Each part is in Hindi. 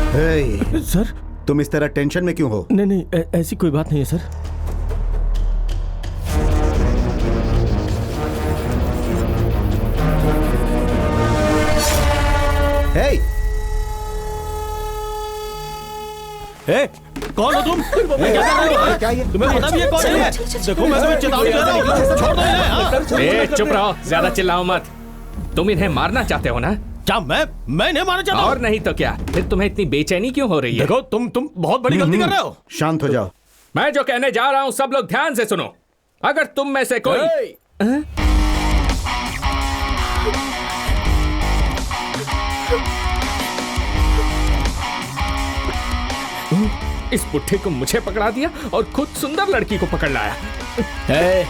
हे, सर तुम इस तरह टेंशन में क्यों हो? नहीं नहीं, ऐसी कोई बात नहीं है सर। हे, ए, कौन हो तुम? क्या कर रहे हो? क्या ये? तुम्हें पता भी है कौन है? देखो मैं तुम्हें चेतावनी दे रहा हूँ, छोड़ दो इन्हें, हाँ? ए, चुप रहो, ज्यादा चिल्लाओ मत। तुम इन्हें मारना चाहते हो ना? क्या मैं इन्हें मारना चाहता हूँ? और नहीं तो क्या? फिर तुम्हें इतनी बेचैनी क्यों हो रही है? देखो तुम बहुत बड़ी गलती कर रहे हो। शांत हो जाओ। मैं जो कहने जा रहा हूँ सब लोग ध्यान से सुनो। अगर तुम में से कोई इस बुढ़े को मुझे पकड़ा दिया और खुद सुंदर लड़की को पकड़ लाया। ए,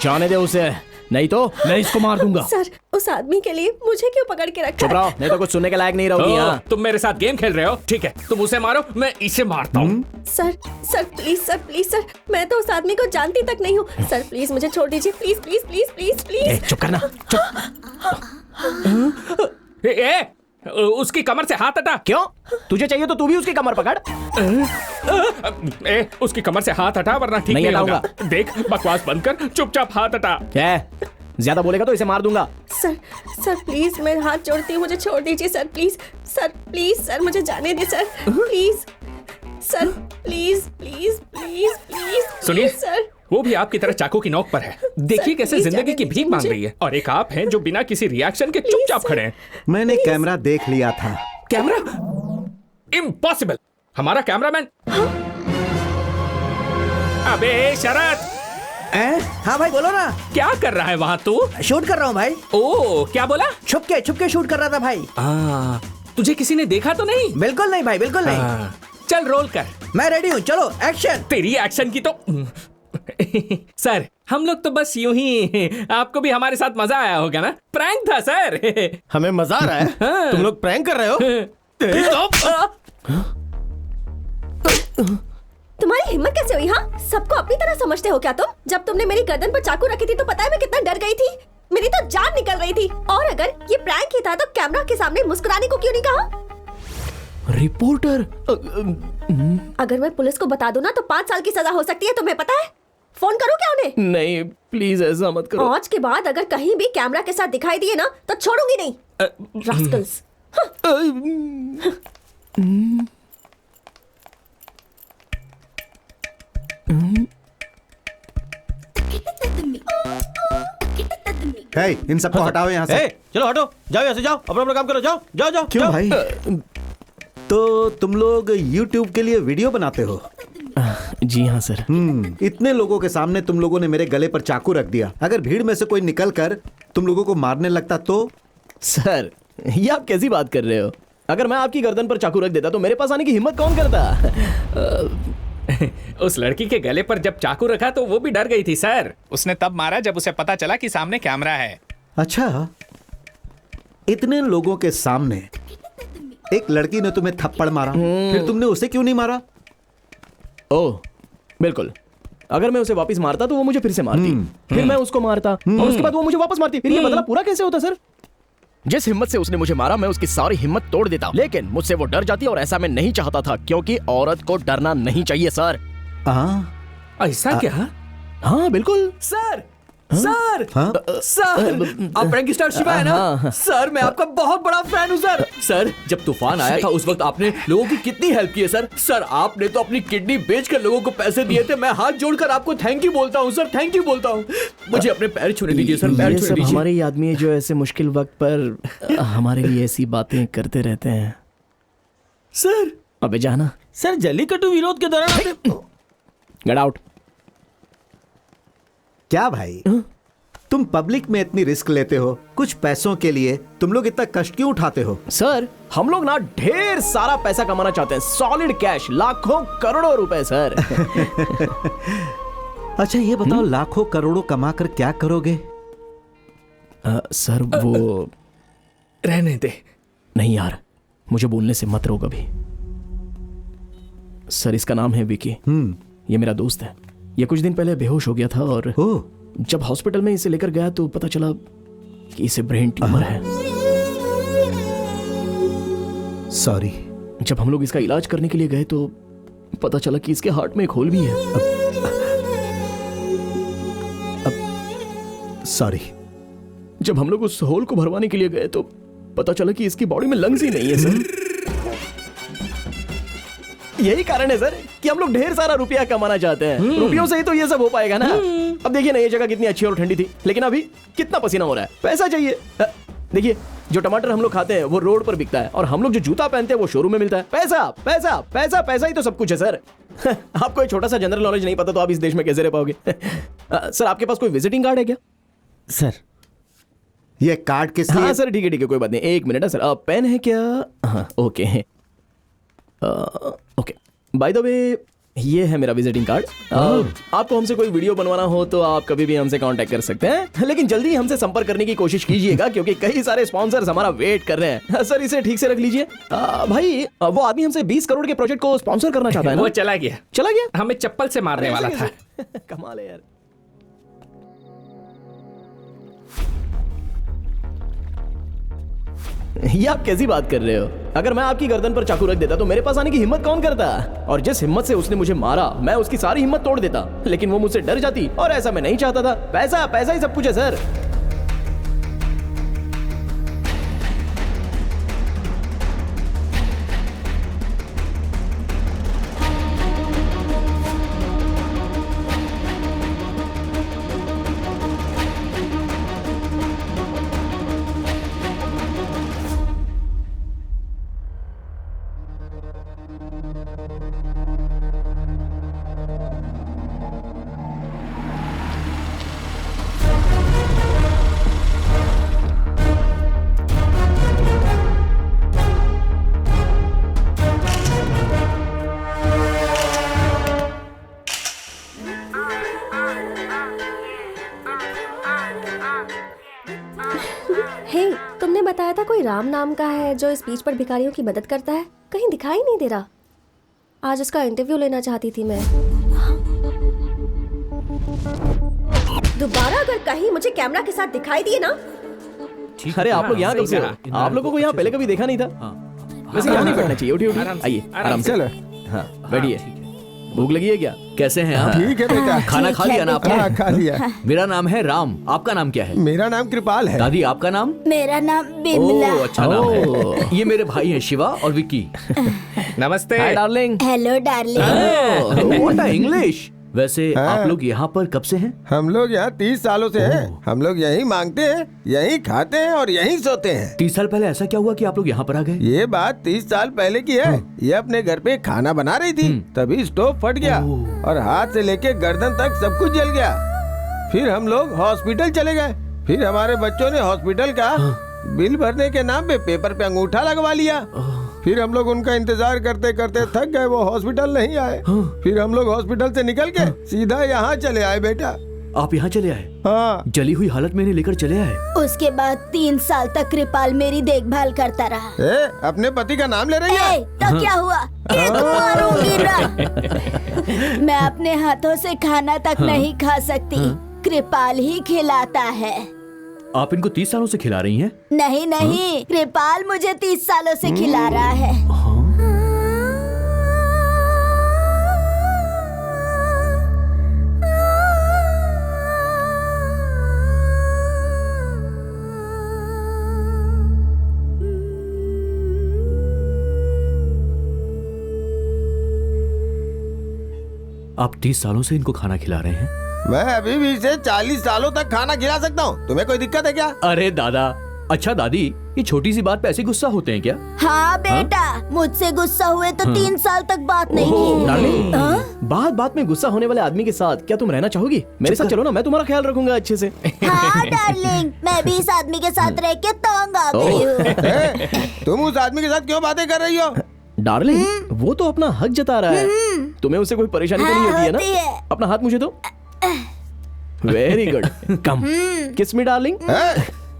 जाने दे उसे, नहीं तो मैं इसको मार दूंगा। सर, उस आदमी के लिए मुझे क्यों पकड़ के रखा? चुप रहो, नहीं तो कुछ सुनने के लायक नहीं रहोगी। यहाँ तुम मेरे साथ गेम खेल रहे हो? ठीक है, तुम उसे मारो, मैं इसे मारता हूँ। सर प्लीज सर, मैं तो उस आदमी को जानती तक नहीं हूँ। सर प्लीज मुझे छोड़ दीजिए, please please please please please. चुप करना, ए, उसकी कमर से हाथ हटा। क्यों? तुझे चाहिए तो तू भी उसकी कमर पकड़। उसकी कमर से हाथ हटा वरना ठीक नहीं होगा। देख, बकवास बंद कर, चुपचाप हाथ हटा। क्या? ज्यादा बोलेगा तो इसे मार दूंगा। सर प्लीज मैं हाथ जोड़ती हूँ, मुझे छोड़ दीजिए सर, प्लीज सर मुझे जाने दे sir, please sir, please please please please. सुनिए सर, वो भी आपकी तरह चाकू की नोक पर है। देखिए कैसे जिंदगी की भीख मांग रही है। और एक आप हैं जो बिना किसी रिएक्शन के चुपचाप खड़े हैं। मैंने कैमरा देख लिया था। कैमरा? इम्पॉसिबल। हमारा कैमरामैन। अबे शरद। हाँ भाई बोलो ना। क्या कर रहा है वहाँ तू? शूट कर रहा हूँ भाई। ओ, क्या बोला? छुप के शूट कर रहा था भाई। तुझे किसी ने देखा तो नहीं? बिल्कुल नहीं भाई, बिल्कुल नहीं। चल रोल कर। मैं रेडी हूँ, चलो एक्शन। तेरी एक्शन की तो सर, हम लोग तो बस यूं ही। आपको भी हमारे साथ मजा आया होगा ना? प्रैंक था सर। हमें मजा आ रहा है? हाँ। तुम लोग प्रैंक कर रहे हो? तुम्हारी हिम्मत कैसे हुई? हाँ, सबको अपनी तरह समझते हो क्या तुम? जब तुमने मेरी गर्दन पर चाकू रखी थी तो पता है मैं कितना डर गई थी। मेरी तो जान निकल रही थी। और अगर ये प्रैंक ही था तो कैमरा के सामने मुस्कुराने को क्यों नहीं कहा? रिपोर्टर, अगर मैं पुलिस को बता दूं ना तो 5 साल की सजा हो सकती है, तुम्हें पता है? फोन करूं क्या उन्हें? नहीं प्लीज ऐसा मत करो। आज के बाद अगर कहीं भी कैमरा के साथ दिखाई दिए ना तो छोड़ूंगी नहीं। रास्कल्स। हे, इन सबको हटाओ यहाँ से। चलो हटो, जाओ यहाँ से, जाओ अपना काम करो, जाओ जाओ जाओ। क्यों भाई? तो तुम लोग YouTube के लिए वीडियो बनाते हो? जी हाँ सर। इतने लोगों के सामने तुम लोगों ने मेरे गले पर चाकू रख दिया। अगर भीड़ में से कोई निकल कर तुम लोगों को मारने लगता तो? सर ये आप कैसी बात कर रहे हो? अगर मैं आपकी गर्दन पर चाकू रख देता तो मेरे पास आने की हिम्मत कौन करता? उस लड़की के गले पर जब चाकू रखा तो वो भी डर गई थी सर। उसने तब मारा जब उसे पता चला कि सामने कैमरा है। अच्छा, इतने लोगों के सामने एक लड़की ने तुम्हें थप्पड़ मारा, फिर तुमने उसे क्यों नहीं मारा? ओह बिल्कुल, अगर मैं उसे वापस मारता तो वो मुझे फिर से मारती, फिर मैं उसको मारता और उसके बाद वो मुझे वापस मारती। फिर ये बदला पूरा कैसे होता सर? जिस हिम्मत से उसने मुझे मारा मैं उसकी सारी हिम्मत तोड़ देता, लेकिन मुझसे वो डर जाती और ऐसा मैं नहीं चाहता था क्योंकि औरत को डरना नहीं चाहिए सर। ऐसा क्या? हाँ बिल्कुल सर सर सर, आप प्रैंक स्टार शिवा है ना? सर मैं आपका बहुत बड़ा फैन हूँ सर। सर जब तूफान आया था उस वक्त आपने लोगों की कितनी हेल्प की है सर। सर आपने तो अपनी किडनी बेचकर लोगों को पैसे दिए थे। मैं हाथ जोड़कर आपको थैंक यू बोलता हूँ सर, थैंक यू बोलता हूँ। मुझे अपने पैर छूने दीजिए सर, पैर छूने दीजिए। हमारे ही आदमी है जो ऐसे मुश्किल वक्त पर हमारे लिए ऐसी बातें करते रहते हैं। सर अबे जाना। सर जल्लीकट्टू विरोध के दौरान गेट आउट। क्या भाई, तुम पब्लिक में इतनी रिस्क लेते हो कुछ पैसों के लिए? तुम लोग इतना कष्ट क्यों उठाते हो? सर हम लोग ना ढेर सारा पैसा कमाना चाहते हैं, सॉलिड कैश, लाखों करोड़ों रुपए सर। अच्छा ये बताओ, लाखों करोड़ों कमा कर क्या करोगे? सर वो रहने दे। नहीं यार, मुझे बोलने से मत रोक अभी। सर इसका नाम है विकी। ये मेरा दोस्त है। ये कुछ दिन पहले बेहोश हो गया था और जब हॉस्पिटल में इसे लेकर गया तो पता चला कि इसे ब्रेन ट्यूमर है। सॉरी। जब हम लोग इसका इलाज करने के लिए गए तो पता चला कि इसके हार्ट में एक होल भी है। सॉरी। जब हम लोग उस होल को भरवाने के लिए गए तो पता चला कि इसकी बॉडी में लंग्स ही नहीं है सर। यही कारण है सर कि हम लोग ढेर सारा रुपया कमाना चाहते हैं। रुपयों से ही तो ये सब हो पाएगा ना। अब देखिए ना, ये जगह कितनी अच्छी और ठंडी थी, लेकिन अभी कितना पसीना हो रहा है। पैसा चाहिए। देखिए, जो टमाटर हम लोग खाते हैं वो रोड पर बिकता है, और हम लोग जो जूता पहनते हैं वो शोरूम में मिलता है। पैसा पैसा पैसा पैसा ही तो सब कुछ है सर। आपको एक छोटा सा जनरल नॉलेज नहीं पता तो आप इस देश में कैसे रह पाओगे? सर, आपके पास कोई विजिटिंग कार्ड है क्या? सर, ये कार्ड किस लिए? हाँ सर, ठीक है, कोई बात नहीं। एक मिनट है सर। पेन है क्या? हाँ, okay. Okay, by the way, ये है मेरा विजिटिंग कार्ड। आपको हमसे कोई वीडियो बनवाना हो तो आप कभी भी हमसे कांटेक्ट कर सकते हैं, लेकिन जल्दी हमसे संपर्क करने की कोशिश कीजिएगा क्योंकि कई सारे स्पॉन्सर्स हमारा वेट कर रहे हैं। सर, इसे ठीक से रख लीजिए। भाई, वो आदमी हमसे 20 करोड़ के प्रोजेक्ट को स्पॉन्सर करना चाहता है ना? वो चला गया। चला गया? हमें चप्पल से मारने वाला था। कमाल है यार। ये आप कैसी बात कर रहे हो? अगर मैं आपकी गर्दन पर चाकू रख देता तो मेरे पास आने की हिम्मत कौन करता? और जिस हिम्मत से उसने मुझे मारा, मैं उसकी सारी हिम्मत तोड़ देता, लेकिन वो मुझसे डर जाती, और ऐसा मैं नहीं चाहता था। पैसा पैसा ही सब कुछ है सर। हे, तुमने बताया था कोई राम नाम का है जो इस बीच पर भिखारियों की मदद करता है। कहीं दिखाई नहीं दे रहा। आज उसका इंटरव्यू लेना चाहती थी मैं। दोबारा अगर कहीं मुझे कैमरा के साथ दिखाई दिए ना। अरे आप लोग यहाँ कब से हो? आप लोगों को यहाँ पहले कभी देखा नहीं था। वैसे यहाँ नहीं बैठना चाहिए। उठिए उठिए, आइए आराम से। हाँ, बैठिए। भूख लगी है क्या? कैसे हैं आप? ठीक है बेटा। खाना खा लिया ना आपने? हाँ, खा लिया। मेरा नाम है राम, आपका नाम क्या है? मेरा नाम कृपाल है। दादी, आपका नाम? मेरा नाम बिमला। ओह, अच्छा नाम है। ये मेरे भाई हैं शिवा और विक्की। नमस्ते। Hi darling. Hello darling. What a English. वैसे आप लोग यहाँ पर कब से हैं? हम लोग यहाँ 30 सालों से हैं। हम लोग यहीं मांगते हैं, यहीं खाते हैं और यहीं सोते हैं। 30 साल पहले ऐसा क्या हुआ कि आप लोग यहाँ पर आ गए? ये बात 30 साल पहले की है। ये अपने घर पे खाना बना रही थी, तभी स्टोव फट गया और हाथ से लेके गर्दन तक सब कुछ जल गया। फिर हम लोग हॉस्पिटल चले गए। फिर हमारे बच्चों ने हॉस्पिटल का बिल भरने के नाम पे पेपर पे अंगूठा लगवा लिया। फिर हम लोग उनका इंतजार करते करते थक गए, वो हॉस्पिटल नहीं आए। फिर हम लोग हॉस्पिटल से निकल के सीधा यहाँ चले आए बेटा। आप यहाँ चले आए? हाँ। जली हुई हालत में इन्हें लेकर चले आए? उसके बाद 3 साल तक कृपाल मेरी देखभाल करता रहा। अपने पति का नाम ले रही है? तो क्या हुआ? ये तो मारूंगी ना। मैं अपने हाथों से खाना तक नहीं खा सकती, कृपाल ही खिलाता है। आप इनको 30 सालों से खिला रही हैं? नहीं नहीं, कृपाल मुझे 30 सालों से खिला रहा है। आप 30 सालों से इनको खाना खिला रहे हैं? मैं अभी भी इसे 40 सालों तक खाना खिला सकता हूँ। तुम्हें कोई दिक्कत है क्या? अरे दादा, अच्छा दादी, ये छोटी सी बात पे ऐसे गुस्सा होते हैं क्या? हाँ बेटा, मुझसे गुस्सा हुए तो 3 साल तक बात नहीं की। डार्लिंग, हाँ? बात बात में गुस्सा होने वाले आदमी के साथ क्या तुम रहना चाहोगी? मेरे साथ चलो ना, मैं तुम्हारा ख्याल रखूंगा अच्छे से। हाँ डार्लिंग, मैं भी इस आदमी के साथ रह के तंग आ गई हूँ। तुम उस आदमी के साथ क्यों बातें कर रही हो? डार्लिंग, वो तो अपना हक जता रहा है। तुम्हें उससे कोई परेशानी तो नहीं होती है होती ना? है। अपना हाथ मुझे दो। वेरी गुड, कम किस मी डार्लिंग।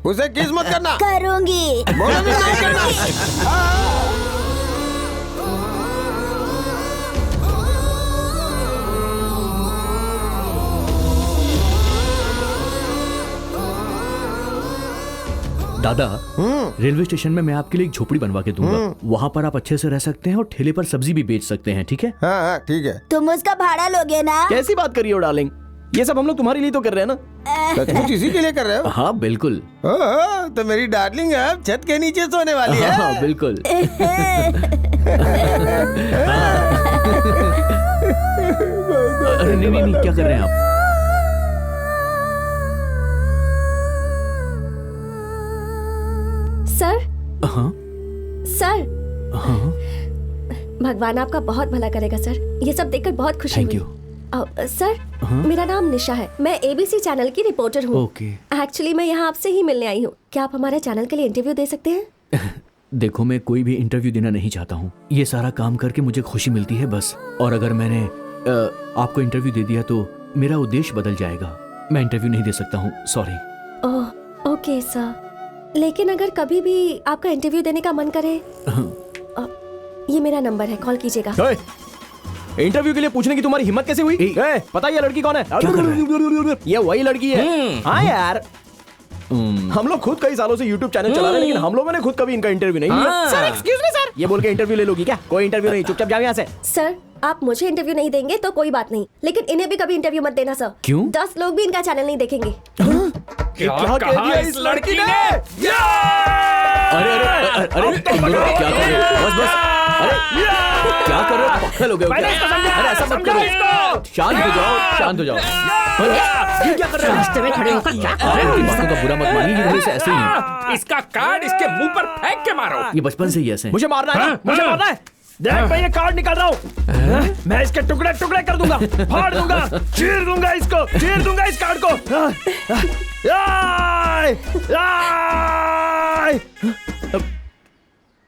उसे किस मत करना। करूंगी। बोलो भी नहीं करना। दादा रेलवे स्टेशन में मैं आपके लिए एक झोपड़ी बनवा के दूंगा। वहाँ पर आप अच्छे से रह सकते हैं और ठेले पर सब्जी भी बेच सकते हैं, ठीक है? हाँ हाँ ठीक है। तुम उसका भाड़ा लोगे ना? कैसी बात करिए हो डार्लिंग, ये सब हम लोग तुम्हारे लिए तो कर रहे हैं ना। सचमुच इसी के लिए कर रहे हो? हाँ बिल्कुल। ओह, तो मेरी डार्लिंग अब छत के नीचे सोने वाली है। हाँ बिल्कुल। अरे नहीं नहीं नहीं, क्या कर रहे हैं आप? सर हाँ सर, हाँ भगवान आपका बहुत भला करेगा सर। ये सब देखकर बहुत खुशी Thank हुई। सर मेरा नाम निशा है, मैं एबीसी चैनल की रिपोर्टर हूँ। ओके। एक्चुअली मैं यहाँ आपसे ही मिलने आई हूँ। क्या आप हमारे चैनल के लिए इंटरव्यू दे सकते हैं? देखो, मैं कोई भी इंटरव्यू देना नहीं चाहता हूँ। ये सारा काम करके मुझे खुशी मिलती है बस। और अगर मैंने आपको इंटरव्यू दे दिया तो मेरा उद्देश्य बदल जाएगा। मैं इंटरव्यू नहीं दे सकता हूँ, सॉरी। ओह ओके सर, लेकिन अगर कभी भी आपका इंटरव्यू देने का मन करे, ये मेरा नंबर है, कॉल कीजिएगा। इंटरव्यू के लिए पूछने की तुम्हारी हिम्मत कैसे हुई? पता है ये लड़की कौन है? ये वही लड़की है। हाँ यार, हम लोग खुद कई सालों से YouTube चैनल चला रहे हैं, लेकिन हम लोगों ने खुद कभी इनका इंटरव्यू नहीं लिया। सर एक्सक्यूज मी सर, ये बोल के इंटरव्यू ले लोगी क्या? कोई इंटरव्यू नहीं, चुपचाप जाओ यहाँ से। सर आप मुझे इंटरव्यू नहीं देंगे तो कोई बात नहीं, लेकिन इन्हें भी कभी इंटरव्यू मत देना सर। क्यों? 10 लोग भी इनका चैनल नहीं देखेंगे। क्या कह दिया इस लड़की ने? अरे अरे अरे अरे, तुम लोग क्या कर रहे हो? बस बस, अरे क्या कर रहे हो? पागल हो गए हो क्या? अरे ऐसा मत करो, शांत हो जाओ, शांत हो जाओ। ये क्या कर रहे हो? रास्ते में खड़े होकर क्या कर रहे हो? इन बातों का बुरा मत मानिए, ये वजह से ऐसे ही है। इसका कार्ड इसके मुंह पर फेंक के मारो। ये बचपन से ही ऐसे हैं। मुझे मारना है ना? मुझे मारना है। देख मैं ये कार्ड निकाल रहा हूँ, मैं इसके टुकड़े टुकड़े कर दूंगा, फाड़ दूंगा, चीर दूंगा इसको, चीर दूंगा इस कार्ड को।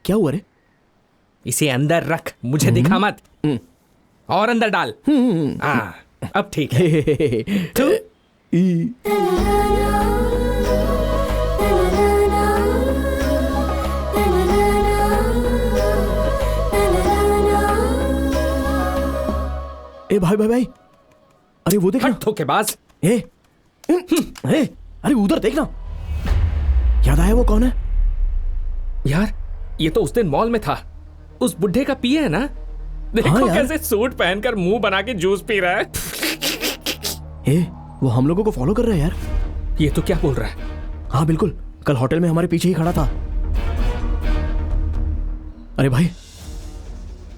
क्या हुआ रे? इसे अंदर रख, मुझे दिखा मत। और अंदर डाल। हाँ अब ठीक है। ए भाई भाई भाई, अरे वो देखना। धोखेबाज। ए, अरे उधर देखना। याद आया वो कौन है? यार ये तो उस दिन मॉल में था, उस बुढ़े का पिए है ना? देखो हाँ यार। कैसे सूट पहनकर मुंह बना के जूस पी रहा है। ए, वो हम लोगों को फॉलो कर रहा है यार। ये तो क्या बोल रहा है? हाँ बिल्कुल, कल होटल में हमारे पीछे ही खड़ा था। अरे भाई,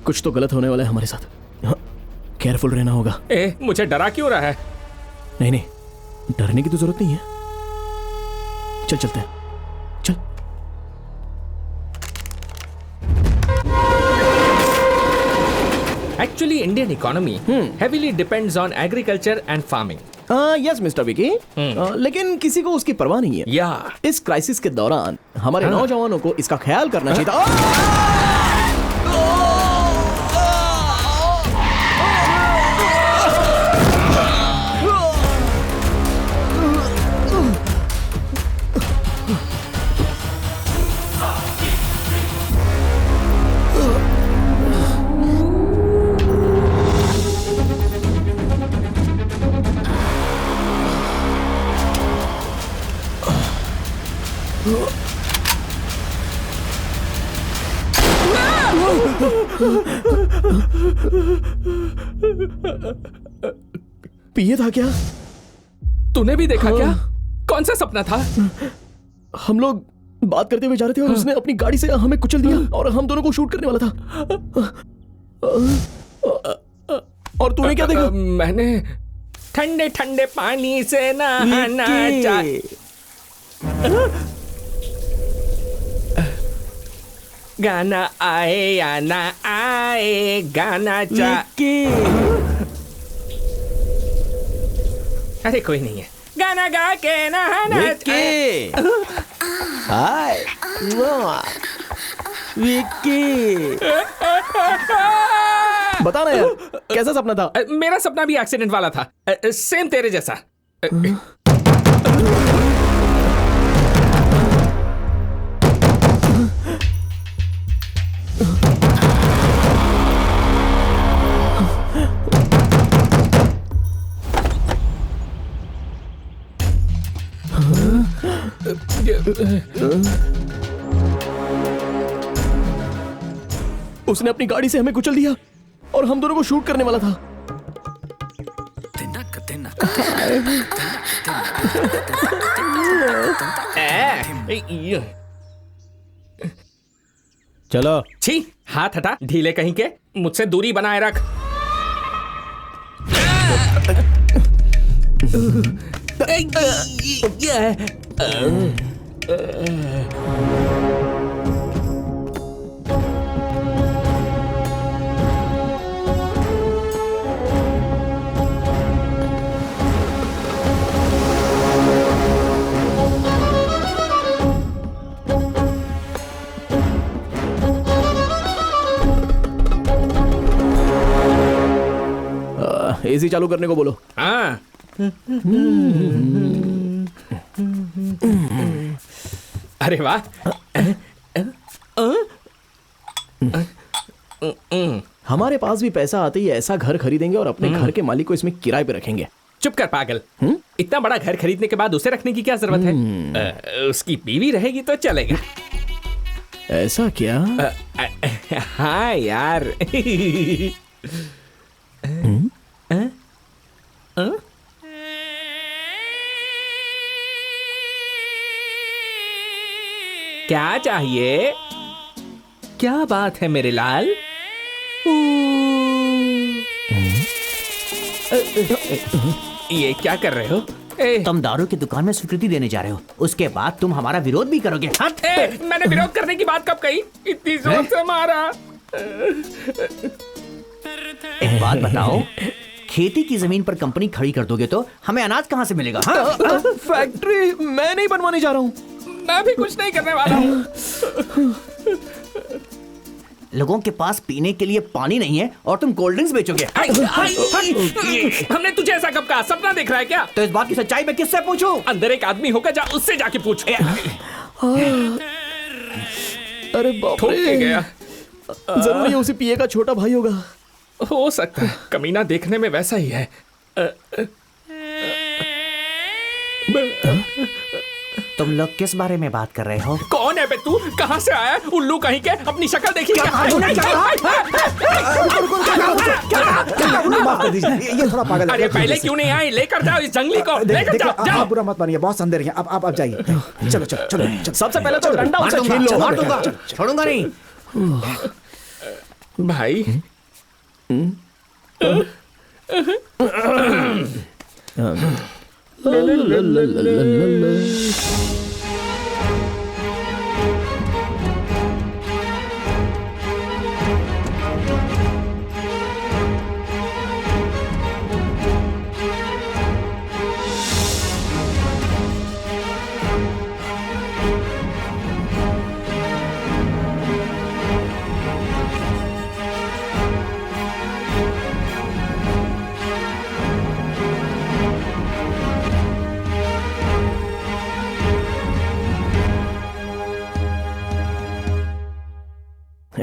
कुछ तो गलत होने वाला है हमारे साथ। हाँ, केयरफुल रहना होगा। ए, मुझे डरा क्यों रहा है? नहीं नहीं, डरने की तो जरूरत नहीं है। चल चलते हैं, चल। Actually, Indian economy heavily depends on agriculture and farming. Yes mister Vicky, लेकिन किसी को उसकी परवाह नहीं है। Yeah. इस क्राइसिस के दौरान हमारे नौजवानों को इसका ख्याल करना चाहिए था। पिए था क्या? तूने भी देखा क्या? कौन सा सपना था? हम लोग बात करते हुए जा रहे थे और उसने अपनी गाड़ी से हमें कुचल दिया और हम दोनों को शूट करने वाला था। और तूने क्या देखा? मैंने ठंडे ठंडे पानी से नहाना गाना आए या ना आए, गाना अरे कोई नहीं है, गाना गा के नहाना। हाय विक्की, बता ना यार, कैसा सपना था? मेरा सपना भी एक्सीडेंट वाला था, सेम तेरे जैसा। उसने अपनी गाड़ी से हमें कुचल दिया और हम दोनों को शूट करने वाला था। चलो। छी, हाथ हटा ढीले कहीं के, मुझसे दूरी बनाए रख। एसी चालू करने को बोलो। हाँ, अरे वाह। हमारे पास भी पैसा आते ही ऐसा घर खरीदेंगे और अपने घर के मालिक को इसमें किराए पे रखेंगे। चुप कर पागल। इतना बड़ा घर खरीदने के बाद उसे रखने की क्या जरूरत है? उसकी बीवी रहेगी तो चलेगा। ऐसा क्या? हाँ यार। क्या चाहिए? क्या बात है मेरे लाल? ये क्या कर रहे हो? तुम दारू की दुकान में स्वीकृति देने जा रहे हो, उसके बाद तुम हमारा विरोध भी करोगे। हट! मैंने विरोध करने की बात कब कही? इतनी जोर से मारा। एक बात बताओ, खेती की जमीन पर कंपनी खड़ी कर दोगे तो हमें अनाज कहाँ से मिलेगा? हाँ? फैक्ट्री मैं नहीं बनवाने जा रहा हूँ। मैं भी कुछ नहीं करने वाला हूँ। लोगों के पास पीने के लिए पानी नहीं है और तुम कोल्ड ड्रिंक्स बेचोगे। हमने तुझे ऐसा कब कहा? सपना देख रहा है क्या? तो इस बात की सच्चाई मैं किससे पूछूं? अंदर एक आदमी होगा, जा उससे जाके पूछ। अरे बाप ठोक के रे, गया। जरूर ये उसी पिए का छोटा भाई होगा। हो सकता है, कमीना देखने में वैसा ही है। तुम लोग किस बारे में बात कर रहे हो? कौन है बे तू? कहाँ से आया? उल्लू कहीं के, अपनी शक्ल देखी क्या? माफ कर दीजिए, ये थोड़ा पागल है। अरे पहले क्यों नहीं आए? लेकर जाओ इस जंगली को, लेकर जाओ, जाओ। आप बुरा मत मानिए, बहुत अंदर है। आप जाइए। चलो चलो चलो। सबसे पहले तो डंडा मार उसे दूंगा, छीन लो। मार दूंगा, छोड़ूंगा नहीं। भाई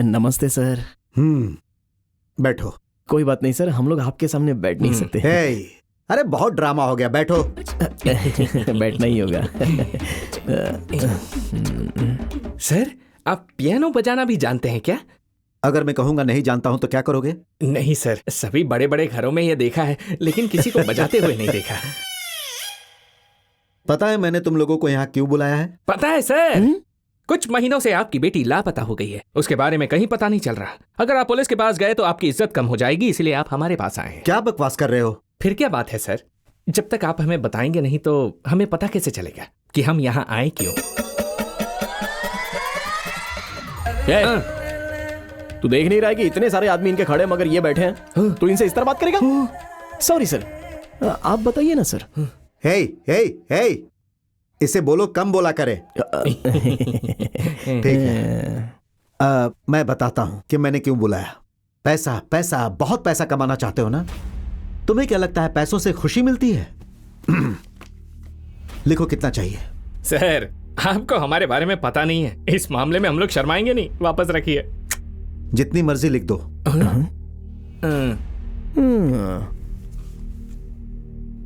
नमस्ते सर। बैठो। कोई बात नहीं सर, हम लोग आपके सामने बैठ नहीं सकते। हे, अरे बहुत ड्रामा हो गया, बैठो। बैठना ही होगा। सर, आप पियानो बजाना भी जानते हैं क्या? अगर मैं कहूंगा नहीं जानता हूं तो क्या करोगे? नहीं सर, सभी बड़े बड़े घरों में ये देखा है, लेकिन किसी को बजाते हुए नहीं देखा। पता है मैंने तुम लोगों को यहाँ क्यों बुलाया है? पता है सर, कुछ महीनों से आपकी बेटी लापता हो गई है। उसके बारे में कहीं पता नहीं चल रहा। अगर आप पुलिस के पास गए तो आपकी इज्जत कम हो जाएगी, इसलिए आप हमारे पास आए हैं। क्या बकवास कर रहे हो? फिर क्या बात है सर? जब तक आप हमें बताएंगे नहीं तो हमें पता कैसे चलेगा कि हम यहाँ आए क्यों? तू देख नहीं रहा है कि इतने सारे आदमी इनके खड़े मगर ये बैठे हैं? तू इनसे इस तरह बात करेगा? सॉरी सर, आप बताइए ना सर। हे हे हे, इसे बोलो कम बोला करे। ठीक है, मैं बताता हूं कि मैंने क्यों बुलाया। पैसा पैसा, बहुत पैसा कमाना चाहते हो ना? तुम्हें क्या लगता है पैसों से खुशी मिलती है? लिखो कितना चाहिए। सर, आपको हमारे बारे में पता नहीं है, इस मामले में हम लोग शर्माएंगे नहीं। वापस रखिए। जितनी मर्जी लिख दो।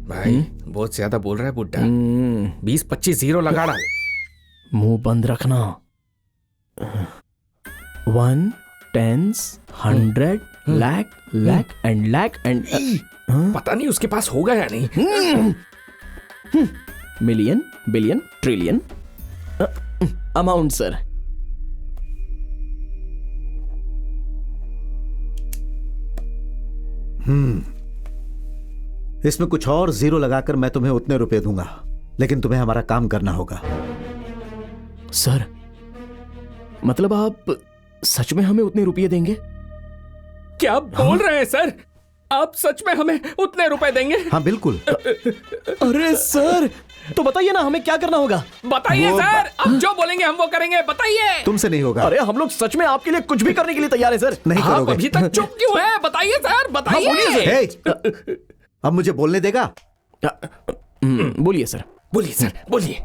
भाई बहुत ज्यादा बोल रहा है बुड्ढा। 20-25 जीरो लगा डाल। मुंह बंद रखना। 1 10 100 लाख एंड पता नहीं उसके पास होगा या नहीं। Million billion trillion amount sir. इसमें कुछ और जीरो लगाकर मैं तुम्हें उतने रुपए दूंगा, लेकिन तुम्हें हमारा काम करना होगा। सर मतलब आप सच में हमें उतने रुपये देंगे? क्या बोल रहे हैं सर? आप सच में हमें उतने रुपए देंगे? हाँ बिल्कुल। अरे सर तो बताइए ना हमें क्या करना होगा। बताइए सर, आप जो बोलेंगे हम वो करेंगे, बताइए। तुमसे नहीं होगा। अरे हम लोग सच में आपके लिए कुछ भी करने के लिए तैयार है सर। नहीं आप करोगे। अभी तक चुप क्यों है? बताइए सर, बताइए। हे, अब मुझे बोलने देगा? बोलिए सर। बोलिए सर, बोलिए।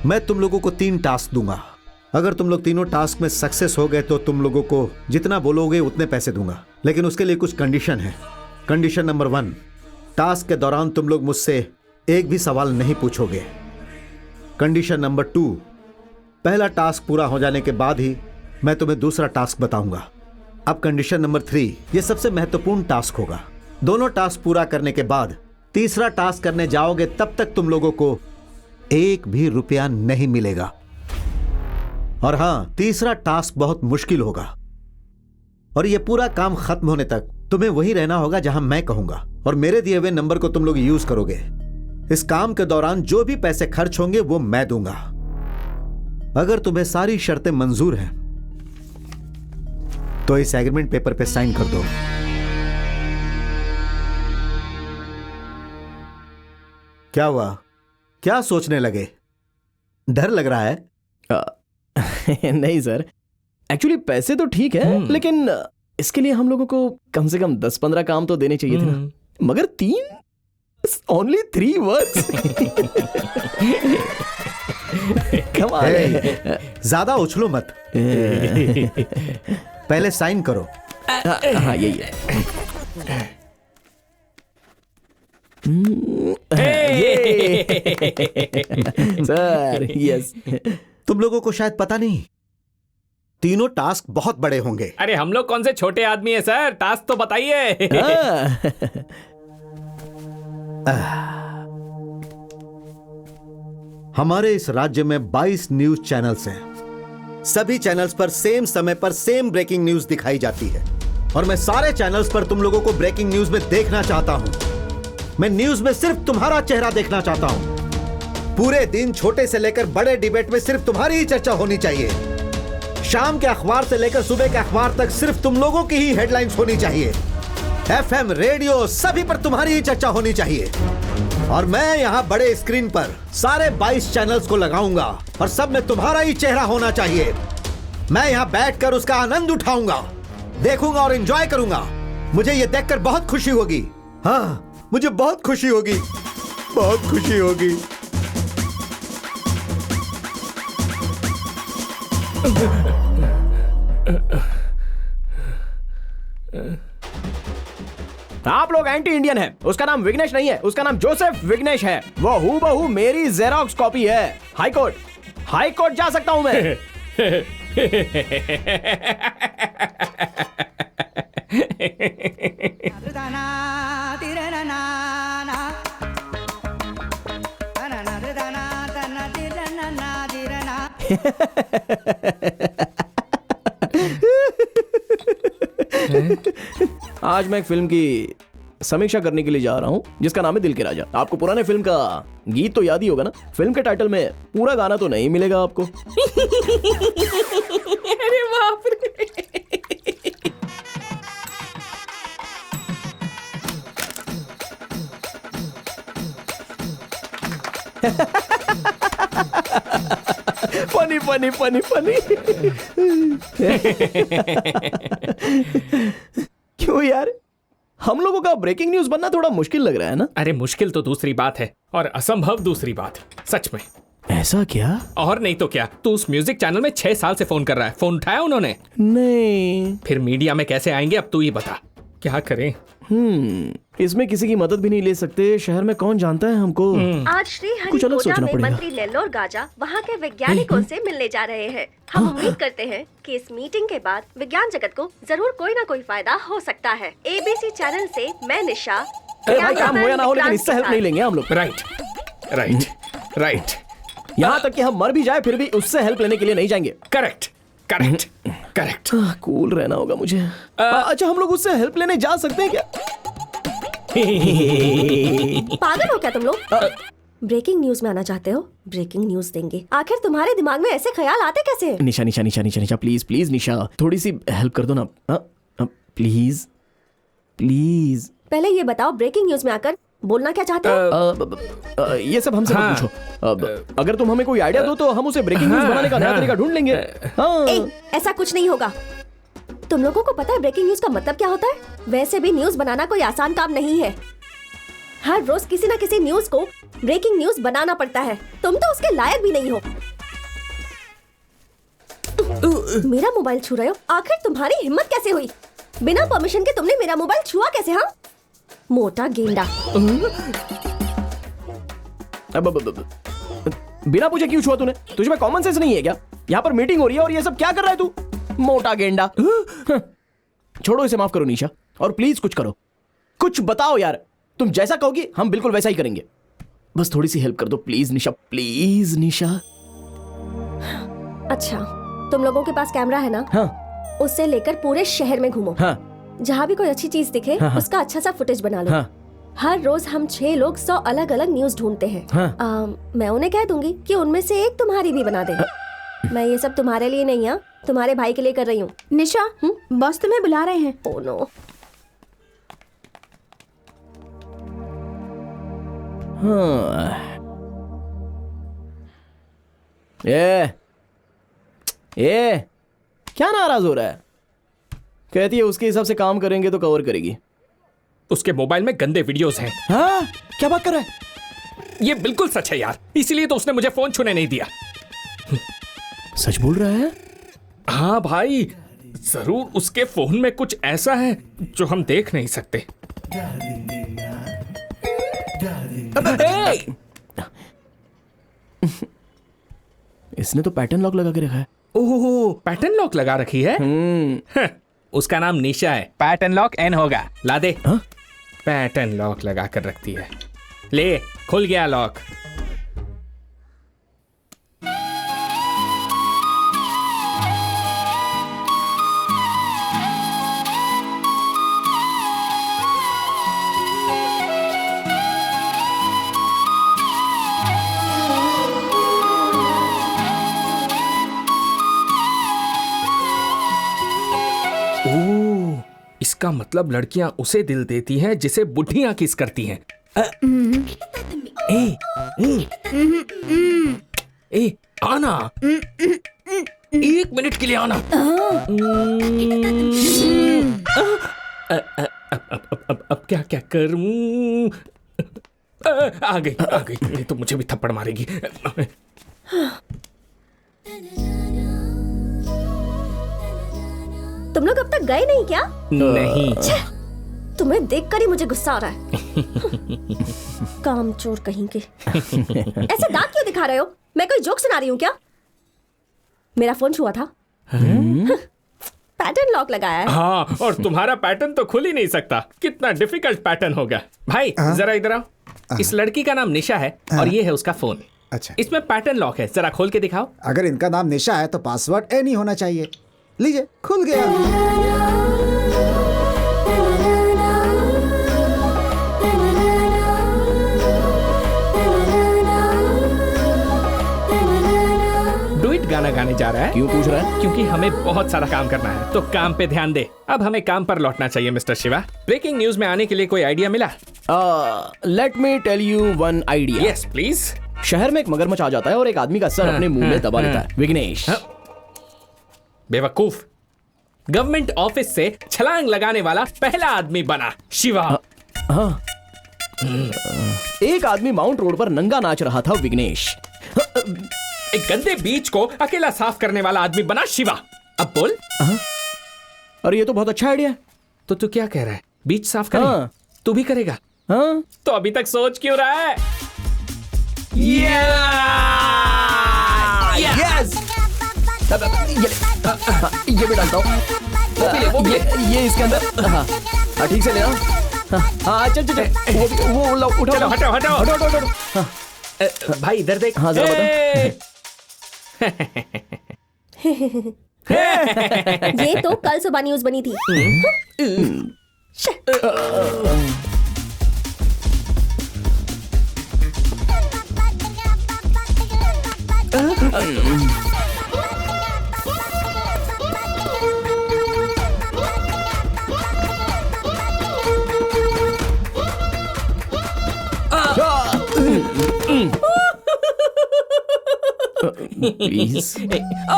मैं तुम लोगों को 3 टास्क दूंगा। अगर तुम लोग तीनों टास्क में सक्सेस हो गए तो तुम लोगों को जितना बोलोगे उतने पैसे दूंगा, लेकिन उसके लिए कुछ कंडीशन है। कंडीशन नंबर 1, टास्क के दौरान तुम लोग मुझसे एक भी सवाल नहीं पूछोगे। कंडीशन नंबर 2, पहला टास्क पूरा हो जाने के बाद ही मैं तुम्हें दूसरा टास्क बताऊंगा। अब कंडीशन नंबर 3, यह सबसे महत्वपूर्ण टास्क होगा। दोनों टास्क पूरा करने के बाद तीसरा टास्क करने जाओगे तब तक तुम लोगों को एक भी रुपया नहीं मिलेगा। और हां, तीसरा टास्क बहुत मुश्किल होगा और यह पूरा काम खत्म होने तक तुम्हें वही रहना होगा जहां मैं कहूंगा, और मेरे दिए हुए नंबर को तुम लोग यूज करोगे। इस काम के दौरान जो भी पैसे खर्च होंगे वो मैं दूंगा। अगर तुम्हें सारी शर्तें मंजूर हैं तो इस एग्रीमेंट पेपर पे साइन कर दो। क्या हुआ? क्या सोचने लगे? डर लग रहा है? नहीं सर, एक्चुअली पैसे तो ठीक है, लेकिन इसके लिए हम लोगों को कम से कम 10-15 काम तो देने चाहिए थे ना। मगर 3 ओनली 3 वर्ड्स। ज्यादा उछलो मत। पहले साइन करो। हाँ यही है। Sir yes. तुम लोगों को शायद पता नहीं, तीनों टास्क बहुत बड़े होंगे। अरे हम लोग कौन से छोटे आदमी है सर, टास्क तो बताइए। हमारे इस राज्य में 22 न्यूज चैनल्स हैं। सभी चैनल्स पर सेम समय पर सेम ब्रेकिंग न्यूज दिखाई जाती है, और मैं सारे चैनल्स पर तुम लोगों को ब्रेकिंग न्यूज में देखना चाहता हूं। मैं न्यूज में सिर्फ तुम्हारा चेहरा देखना चाहता हूं। पूरे दिन छोटे से लेकर बड़े डिबेट में सिर्फ तुम्हारी ही चर्चा होनी चाहिए। शाम के अखबार से लेकर सुबह के अखबार तक सिर्फ तुम लोगों की ही हेडलाइंस होनी चाहिए। FM, रेडियो, सभी पर तुम्हारी ही चर्चा होनी चाहिए। और मैं यहाँ बड़े स्क्रीन पर सारे 22 चैनल्स को लगाऊंगा और सब में तुम्हारा ही चेहरा होना चाहिए। मैं यहाँ बैठकर उसका आनंद उठाऊंगा, देखूंगा और एंजॉय करूंगा। मुझे ये देखकर बहुत खुशी होगी। हाँ, मुझे बहुत खुशी होगी, बहुत खुशी होगी। आप लोग एंटी इंडियन हैं। उसका नाम विघ्नेश नहीं है, उसका नाम जोसेफ विघ्नेश है। वो हूबहू मेरी जेरोक्स कॉपी है। हाई कोर्ट जा सकता हूं मैं। आज मैं एक फिल्म की समीक्षा करने के लिए जा रहा हूं जिसका नाम है दिल के राजा। आपको पुराने फिल्म का गीत तो याद ही होगा ना। फिल्म के टाइटल में पूरा गाना तो नहीं मिलेगा आपको। अरे बाप रे। Funny funny funny funny. क्यों यार, हम लोगों का ब्रेकिंग न्यूज बनना थोड़ा मुश्किल लग रहा है ना? अरे मुश्किल तो दूसरी बात है और असंभव दूसरी बात। सच में। ऐसा क्या? और नहीं तो क्या। तू उस म्यूजिक चैनल में 6 साल से फोन कर रहा है। फोन उठाया उन्होंने? नहीं। फिर मीडिया में कैसे आएंगे अब तू ही बता। क्या करें? इसमें किसी की मदद भी नहीं ले सकते। शहर में कौन जानता है हमको। आज श्री कुछ अलग हरिकोटा सोचना में पड़ेगा। मंत्री नेल्लोर गाजा वहाँ के वैज्ञानिकों से मिलने जा रहे हैं। हम उम्मीद करते हैं कि इस मीटिंग के बाद विज्ञान जगत को जरूर कोई ना कोई फायदा हो सकता है। ABC चैनल से मैं निशा। अरे भाई, काम हो या ना हो, लेकिन इससे हेल्प नहीं लेंगे हम लोग। राइट। यहाँ तक कि हम मर भी जाए फिर भी उससे हेल्प लेने के लिए नहीं जाएंगे। करेक्ट। कूल रहना होगा मुझे। अच्छा, हम लोग उससे हेल्प लेने जा सकते हैं क्या? पागल हो क्या तुम लोग? ब्रेकिंग न्यूज में आना चाहते हो? ब्रेकिंग न्यूज देंगे। आखिर तुम्हारे दिमाग में ऐसे ख्याल आते कैसे हैं? निशा प्लीज निशा, थोड़ी सी हेल्प कर दो ना प्लीज। पहले ये बताओ, ब्रेकिंग न्यूज में आकर बोलना क्या चाहते हो? ये सब हमसे मत पूछो। अगर तुम हमें कोई आइडिया दो तो हम उसे ब्रेकिंग न्यूज बनाने का नया तरीका ढूंढ लेंगे। ऐसा कुछ नहीं होगा। तुम लोगों को पता है ब्रेकिंग न्यूज का मतलब क्या होता है? वैसे भी न्यूज बनाना कोई आसान काम नहीं है। हर रोज किसी न किसी न्यूज को ब्रेकिंग न्यूज बनाना पड़ता है। तुम तो उसके लायक भी नहीं हो। मेरा मोबाइल छू रहे हो? आखिर तुम्हारी हिम्मत कैसे हुई? बिना परमिशन के तुमने मेरा मोबाइल छुआ कैसे? हाँ, मोटा गेंडा। बिना पूछे क्यों छुआ तूने? तुझे में कॉमन सेंस नहीं है क्या? यहाँ पर मीटिंग हो रही है और ये सब क्या कर रहा है तू? मोटा गेंडा। छोड़ो इसे, माफ करो निशा, और प्लीज कुछ करो, कुछ बताओ यार। तुम जैसा कहोगी हम बिल्कुल वैसा ही करेंगे। बस थोड़ी सी हेल्प कर दो प्लीज निशा, प्लीज निशा। अच्छा, तुम लोगों के पास कैमरा है ना? हाँ। उससे लेकर पूरे शहर में घूमो। हाँ। जहाँ भी कोई अच्छी चीज दिखे उसका अच्छा सा फुटेज बना लो। हाँ। हर रोज हम 6 लोग 100 अलग अलग न्यूज ढूंढते हैं। हाँ। मैं उन्हें कह दूंगी कि उनमें से एक तुम्हारी भी बना दे। मैं ये सब तुम्हारे लिए नहीं, है तुम्हारे भाई के लिए कर रही हूँ। निशा, बॉस तुम्हें बुला रहे हैं। Oh no. ये क्या नाराज हो रहा है? कहती है उसके हिसाब से काम करेंगे तो कवर करेगी। उसके मोबाइल में गंदे वीडियोस हैं। हाँ, क्या बात कर रहा है? ये बिल्कुल सच है यार, इसीलिए तो उसने मुझे फोन छूने नहीं दिया। सच बोल रहा है? हाँ भाई, जरूर उसके फोन में कुछ ऐसा है जो हम देख नहीं सकते। इसने तो पैटर्न लॉक लगा के रखा है। ओह, पैटर्न लॉक लगा रखी है। उसका नाम निशा है, पैटर्न लॉक एन होगा। ला दे। पैटर्न लॉक लगा कर रखती है। ले, खुल गया लॉक। इसका मतलब लड़कियां उसे दिल देती हैं जिसे बुढ़ियां किस करती हैं। ए, आना। 1 मिनट के लिए आना। अब क्या क्या करूं? आ गई। ये तो मुझे भी थप्पड़ मारेगी। तुम लोग अब तक गए नहीं क्या? नहीं। तुम्हें देखकर ही मुझे गुस्सा आ रहा है। कामचोर कहीं के। ऐसे दांत क्यों दिखा रहे हो? मैं कोई जोक सुना रही हूँ क्या? मेरा फोन छुआ था। पैटर्न लॉक लगाया है। हाँ, और तुम्हारा पैटर्न तो खुल ही नहीं सकता। कितना डिफिकल्ट पैटर्न होगा। भाई जरा इधर आओ। इस लड़की का नाम निशा है और ये है उसका फोन। अच्छा, इसमें पैटर्न लॉक है, जरा खोल के दिखाओ। अगर इनका नाम निशा है तो पासवर्ड ए नहीं होना चाहिए। लीजिए, खुल गया। डुइट गाना गाने जा रहा है। क्यों पूछ रहा है? क्योंकि हमें बहुत सारा काम करना है, तो काम पे ध्यान दे। अब हमें काम पर लौटना चाहिए मिस्टर शिवा। ब्रेकिंग न्यूज में आने के लिए कोई आइडिया मिला? Let me tell you one idea. Yes please. शहर में एक मगरमच्छ आ जाता है और एक आदमी का सर अपने मुंह में दबा लेता है। विघ्नेश। बेवकूफ, गवर्नमेंट ऑफिस से छलांग लगाने वाला पहला आदमी बना शिवा। एक आदमी माउंट रोड पर नंगा नाच रहा था। विघ्नेश। एक गंदे बीच को अकेला साफ करने वाला आदमी बना शिवा। अब बोल। अरे ये तो बहुत अच्छा आइडिया है। तो तू क्या कह रहा है? बीच साफ करें? तू भी करेगा? हाँ तो अभी तक सोच क्यों रहा है? यस ये भी डालता हूँ। ये इसके अंदर। हाँ ठीक से लेना। हाँ चल चल चल वो उठा। चलो हटो हटो हटो हटो हटो। भाई इधर देख। हाँ जरा बता। ये तो कल सुबह न्यूज बनी थी। प्लीज।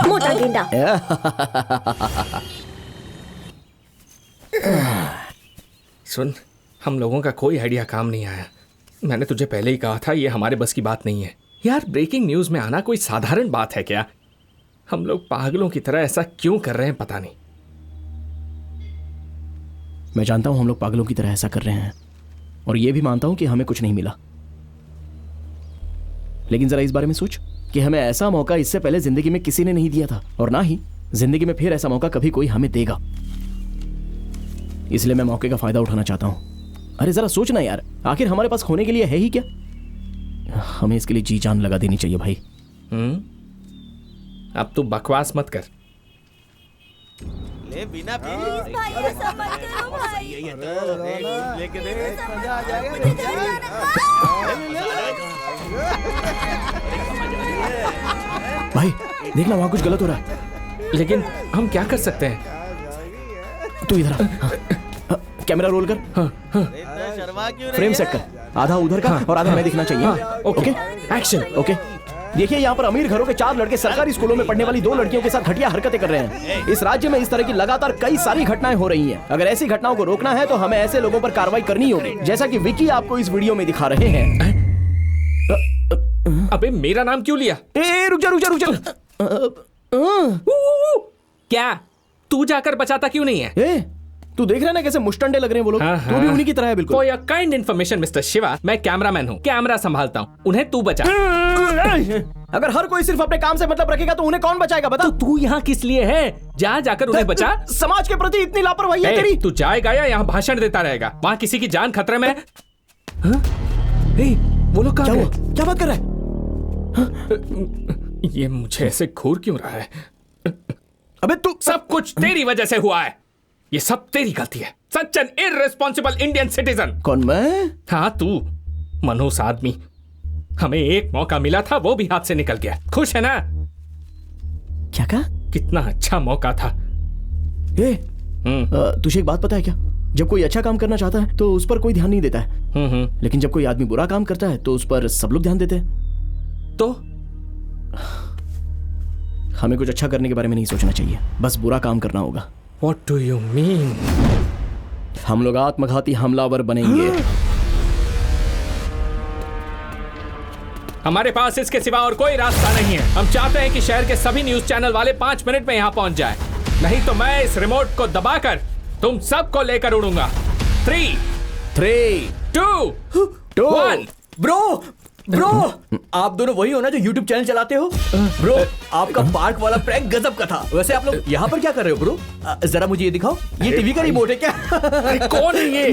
मोटा गेंडा। सुन, हम लोगों का कोई आइडिया काम नहीं आया। मैंने तुझे पहले ही कहा था ये हमारे बस की बात नहीं है। यार ब्रेकिंग न्यूज में आना कोई साधारण बात है क्या? हम लोग पागलों की तरह ऐसा क्यों कर रहे हैं पता नहीं। मैं जानता हूं हम लोग पागलों की तरह ऐसा कर रहे हैं और ये भी मानता हूं कि हमें कुछ नहीं मिला, लेकिन जरा इस बारे में सोच कि हमें ऐसा मौका इससे पहले जिंदगी में किसी ने नहीं दिया था और ना ही जिंदगी में फिर ऐसा मौका कभी कोई हमें देगा। इसलिए मैं मौके का फायदा उठाना चाहता हूं। अरे जरा सोचना यार, आखिर हमारे पास खोने के लिए है ही क्या? हमें इसके लिए जी जान लगा देनी चाहिए भाई। अब तू बकवास मत कर। ले बिना पी भाई ऐसा मत करो भाई। लेके दे मजा आ जाएगा। भाई देखना वहां कुछ गलत हो रहा है। लेकिन हम क्या कर सकते हैं? तू इधर आ। कैमरा रोल कर। शर्मा क्यों फ्रेम सेट कर, आधा उधर का और आधा मैं दिखना चाहिए। Okay action. ओके देखिए यहाँ पर अमीर घरों के 4 लड़के सरकारी स्कूलों में पढ़ने वाली 2 लड़कियों के साथ घटिया हरकतें कर रहे हैं। इस राज्य में इस तरह की लगातार कई सारी घटनाएं हो रही हैं। अगर ऐसी घटनाओं को रोकना है तो हमें ऐसे लोगों पर कार्रवाई करनी होगी, जैसा कि विकी आपको इस वीडियो में दिखा रहे हैं। अबे मेरा नाम क्यों लिया? रुक जा रुक जा रुक जा। क्या तू जाकर बचाता क्यों नहीं है? तू देख रहा है ना कैसे मुस्टंडे लग रहे हैं वो लोग। तू भी उन्हीं की तरह है बिल्कुल। For your kind information mister Shiva, मैं कैमरामैन हूँ, कैमरा संभालता हूँ, उन्हें तू बचा। अगर हर कोई सिर्फ अपने काम से मतलब रखेगा तो उन्हें कौन बचाएगा बता? तो तू यहाँ किस लिए है? जाकर उन्हें बचा। समाज के प्रति इतनी लापरवाही है तेरी। तू जाएगा या यहाँ भाषण देता रहेगा? वहाँ किसी की जान खतरे में है। वो लोग कहाँ गए? क्या बात कर रहा है? ये मुझे ऐसे घूर क्यों रहा है? अबे तू सब कुछ तेरी वजह से हुआ है। ये सब तेरी गलती है। Such an irresponsible Indian citizen. कौन मैं? हाँ तू, मनहूस आदमी। हमें एक मौका मिला था, वो भी हाथ से निकल गया। खुश है ना? क्या कहा? कितना अच्छा मौका था। तुझे एक बात पता है क्या? जब कोई अच्छा काम करना चाहता है तो उस पर कोई ध्यान नहीं देता है, लेकिन जब कोई आदमी बुरा काम करता है तो उस पर सब लोग ध्यान देते हैं। तो हमें कुछ अच्छा करने के बारे में नहीं सोचना चाहिए, बस बुरा काम करना होगा। What do you mean? हम लोग आत्मघाती हमलावर बनेंगे। हमारे पास इसके सिवा और कोई रास्ता नहीं है। हम चाहते हैं कि शहर के सभी न्यूज चैनल वाले 5 मिनट में यहाँ पहुंच जाए, नहीं तो मैं इस रिमोट को दबाकर तुम सबको लेकर उड़ूंगा। 3, 2, 1। ब्रो आप दोनों वही हो ना जो YouTube चैनल चलाते हो? ब्रो आपका पार्क वाला प्रैंक गजब का था। वैसे आप लोग यहाँ पर क्या कर रहे हो ब्रो? जरा मुझे ये दिखाओ, ये टीवी का रिमोट है क्या? कौन है ये?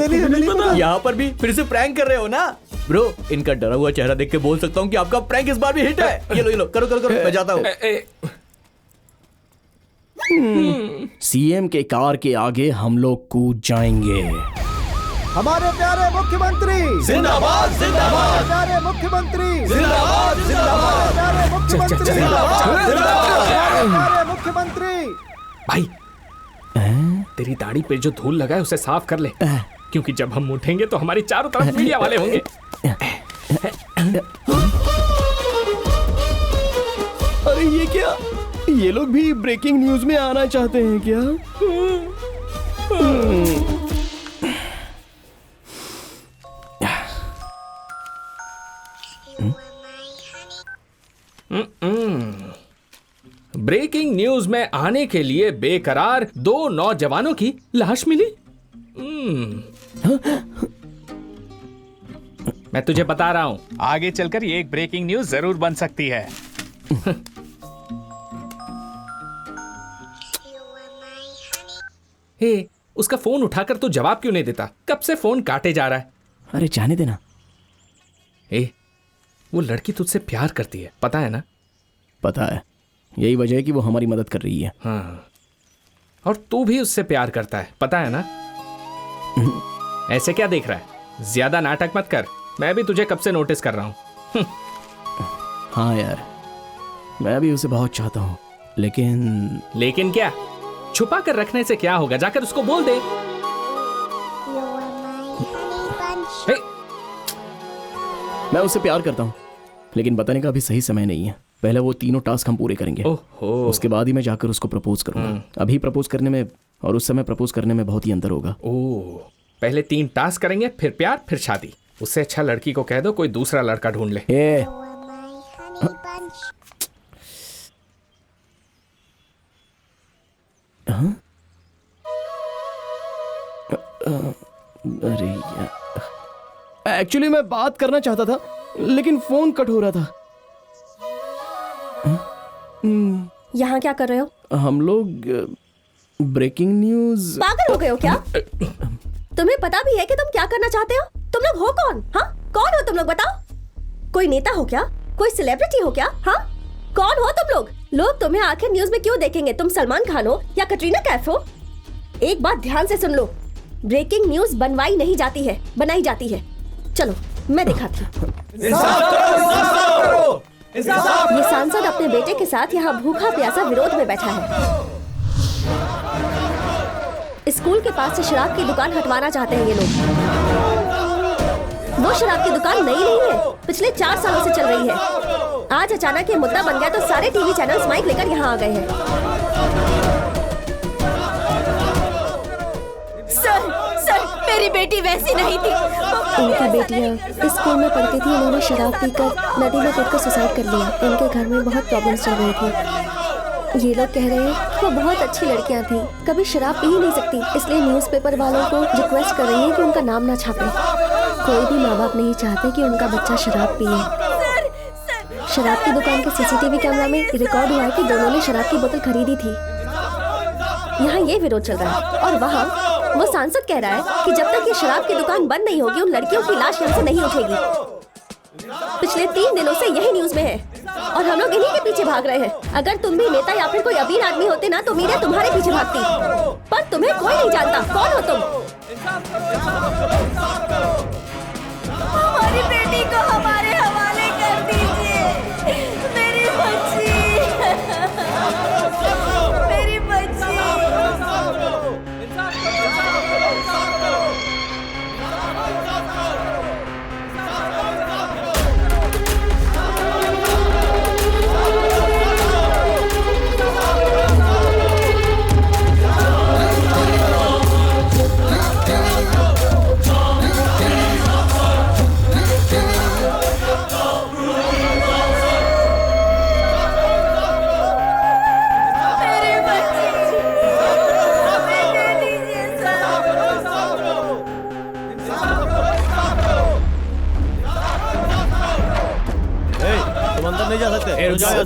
यहाँ पर भी फिर से प्रैंक कर रहे हो ना ब्रो? इनका डरा हुआ चेहरा देख के बोल सकता हूँ कि आपका प्रैंक इस बार भी हिट है। ये लो करो करो करो, मैं जाता हूँ। सीएम के कार के आगे हम लोग कूद जाएंगे। हमारे प्यारे मुख्यमंत्री जिंदाबाद जिंदाबाद, प्यारे मुख्यमंत्री जिंदाबाद जिंदाबाद, प्यारे मुख्यमंत्री प्यारे मुख्यमंत्री। भाई तेरी दाढ़ी पे जो धूल लगा है उसे साफ कर ले, क्योंकि जब हम उठेंगे तो हमारी चारों तरफ मीडिया वाले होंगे। अरे ये क्या? ये लोग भी ब्रेकिंग न्यूज में आना चाहते हैं क्या? ब्रेकिंग न्यूज में आने के लिए बेकरार 2 नौजवानों की लाश मिली। मैं तुझे बता रहा हूँ। आगे चलकर ये एक ब्रेकिंग न्यूज जरूर बन सकती है। हे, उसका फोन उठाकर तू जवाब क्यों नहीं देता? कब से फोन काटे जा रहा है। अरे जाने देना। वो लड़की तुझसे प्यार करती है, पता है ना? पता है, यही वजह है कि वो हमारी मदद कर रही है। हाँ, और तू भी उससे प्यार करता है, पता है ना? ऐसे क्या देख रहा है? ज्यादा नाटक मत कर, मैं भी तुझे कब से नोटिस कर रहा हूँ। हाँ यार, मैं भी उसे बहुत चाहता हूँ, लेकिन क्या? छुपा कर रखने से क्या होगा? जाकर उसको बोल दे। हे, मैं उससे प्यार करता हूँ, लेकिन बताने का अभी सही समय नहीं है। पहले वो तीनों टास्क हम पूरे करेंगे, उसके बाद ही मैं जाकर उसको प्रपोज करूंगा। अभी प्रपोज करने में और उस समय प्रपोज करने में बहुत ही अंतर होगा। पहले 3 टास्क करेंगे, फिर प्यार, फिर शादी। उससे अच्छा लड़की को कह दो कोई दूसरा लड़का ढूंढ ले। अरे यार, एक्चुअली मैं बात करना चाहता था, लेकिन फोन कट हो रहा था। यहाँ क्या कर रहे हो? हम लोग ब्रेकिंग न्यूज। पागल हो गए हो क्या? तुम्हें पता भी है कि तुम क्या करना चाहते हो? तुम लोग हो कौन? हाँ, कौन हो तुम लोग? बताओ। कोई नेता हो क्या? कोई सेलिब्रिटी हो क्या? हाँ, कौन हो तुम लोग? लोग तुम्हें आखिर न्यूज में क्यों देखेंगे? तुम सलमान खान हो या कटरीना कैफ हो? एक बात ध्यान से सुन लो, ब्रेकिंग न्यूज बनवाई नहीं जाती है, बनाई जाती है। चलो मैं दिखाती हूँ। ये सांसद अपने बेटे के साथ यहाँ भूखा प्यासा विरोध में बैठा है। स्कूल के पास से शराब की दुकान हटवाना चाहते हैं ये लोग। वो शराब की दुकान नई नहीं है, पिछले 4 सालों से चल रही है। आज अचानक ये मुद्दा बन गया तो सारे टीवी चैनल्स माइक लेकर यहाँ आ गए हैं। सर, मेरी बेटी वैसी नहीं थी। इनकी बेटियाँ इस स्कूल में पढ़ती थी, उन्होंने शराब पीकर नदी में कूदकर सुसाइड कर लिया। इनके घर में बहुत प्रॉब्लम्स चल रही थी। ये लोग कह रहे हैं वो बहुत अच्छी लड़कियां थी, कभी शराब पी ही नहीं सकती, इसलिए न्यूज़पेपर वालों को रिक्वेस्ट कर रही है कि उनका नाम ना छापे। कोई भी माँ बाप नहीं चाहते कि उनका बच्चा शराब पिए। शराब की दुकान के सीसीटीवी कैमरा में रिकॉर्ड हुआ है कि दोनों ने शराब की बोतल खरीदी थी। यहाँ ये विरोध चल रहा है और वहाँ वो सांसद कह रहा है कि जब तक ये शराब की दुकान बंद नहीं होगी उन लड़कियों की लाश यहाँ से नहीं उठेगी। पिछले 3 दिनों से यही न्यूज में है और हम लोग इन्हीं के पीछे भाग रहे हैं। अगर तुम भी नेता या फिर कोई अमीर आदमी होते ना तो मीडिया तुम्हारे पीछे भागती, पर तुम्हें कोई नहीं जानता। कौन हो तुम? हमारी बेटी को हमारे हवाले कर दीजिए। मेरी बच्ची, मेरी बच्ची।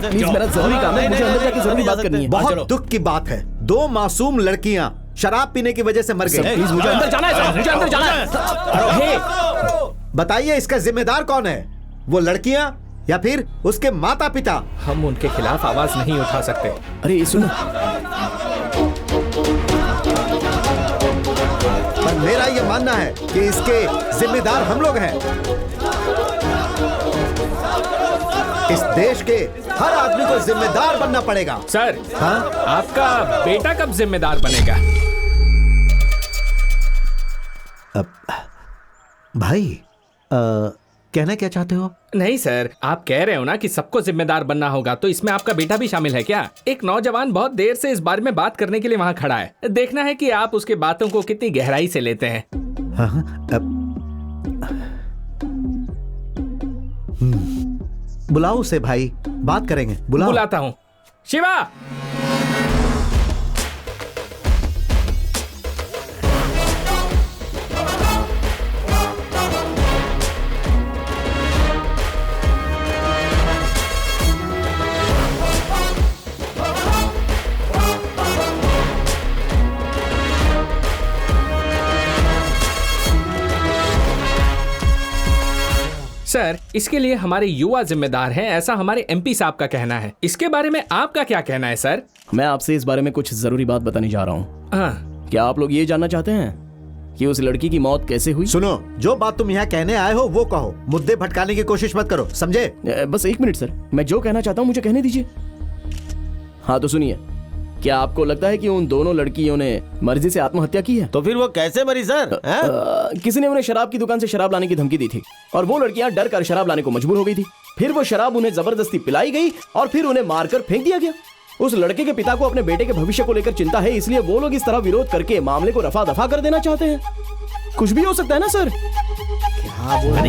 प्लीज, मेरा जरूरी काम है, मुझे अंदर जाके जरूरी बात करनी है। बहुत दुख की बात है, 2 मासूम लड़कियां शराब पीने की वजह से मर गई। प्लीज मुझे अंदर जाना है, मुझे अंदर जाना है। बताइए इसका जिम्मेदार कौन है? वो लड़कियां या फिर उसके माता पिता? हम उनके खिलाफ आवाज नहीं उठा सकते। अरे सुनो, पर मेरा ये मानना है कि इसके जिम्मेदार हम लोग हैं। इस देश के हर आदमी को जिम्मेदार बनना पड़ेगा। सर, हाँ? आपका बेटा कब जिम्मेदार बनेगा? भाई कहना क्या चाहते हो? नहीं सर, आप कह रहे हो ना कि सबको जिम्मेदार बनना होगा, तो इसमें आपका बेटा भी शामिल है क्या? एक नौजवान बहुत देर से इस बारे में बात करने के लिए वहाँ खड़ा है। देखना है कि आप उसके बातों को कितनी गहराई से लेते हैं। बुलाओ उसे भाई, बात करेंगे। बुलाता हूँ। शिवा, सर, इसके लिए हमारे युवा जिम्मेदार हैं, ऐसा हमारे एमपी साहब का कहना है। इसके बारे में आपका क्या कहना है सर? मैं आपसे इस बारे में कुछ जरूरी बात बताने जा रहा हूँ। हाँ। क्या आप लोग ये जानना चाहते हैं कि उस लड़की की मौत कैसे हुई? सुनो, जो बात तुम यहाँ कहने आए हो वो कहो, मुद्दे भटकाने की कोशिश मत करो, समझे? बस 1 मिनट सर, मैं जो कहना चाहता हूँ मुझे कहने दीजिए। हाँ तो सुनिए, क्या आपको लगता है कि उन दोनों लड़कियों ने मर्जी से आत्महत्या की है? तो फिर वो कैसे मरी सर? किसी ने उन्हें शराब की दुकान से शराब लाने की धमकी दी थी और वो लड़कियां डर कर शराब लाने को मजबूर हो गई थी। फिर वो शराब उन्हें जबरदस्ती पिलाई गई और फिर उन्हें मारकर फेंक दिया गया। उस लड़के के पिता को अपने बेटे के भविष्य को लेकर चिंता है, इसलिए वो लोग इस तरह विरोध करके मामले को रफा दफा कर देना चाहते हैं। कुछ भी हो सकता है ना सर?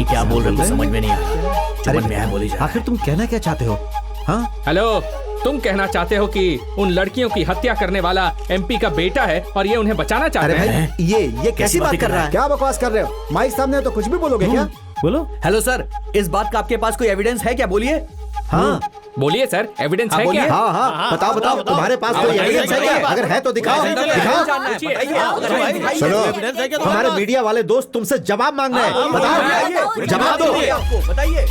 क्या बोल रहे हो समझ में नहीं आया। समझ में आया बोली जा। आखिर तुम कहना क्या चाहते हो? हाँ हेलो, तुम कहना चाहते हो कि उन लड़कियों की हत्या करने वाला एमपी का बेटा है और ये उन्हें बचाना चाहते अरे हैं? भाई, ये कैसी बात कर रहा है? क्या बकवास कर रहे हो? माइक सामने है तो कुछ भी बोलोगे क्या? बोलो। हेलो सर, इस बात का आपके पास कोई एविडेंस है क्या? बोलिए। हाँ बोलिए सर, एविडेंस है क्या? हाँ हाँ, बताओ बताओ, तुम्हारे पास कोई एविडेंस है क्या? अगर है तो दिखाओ, दिखाओ। सुनो, हमारे मीडिया वाले दोस्त तुमसे जवाब मांग रहे हैं, बताओ, जवाब दो। बताइए।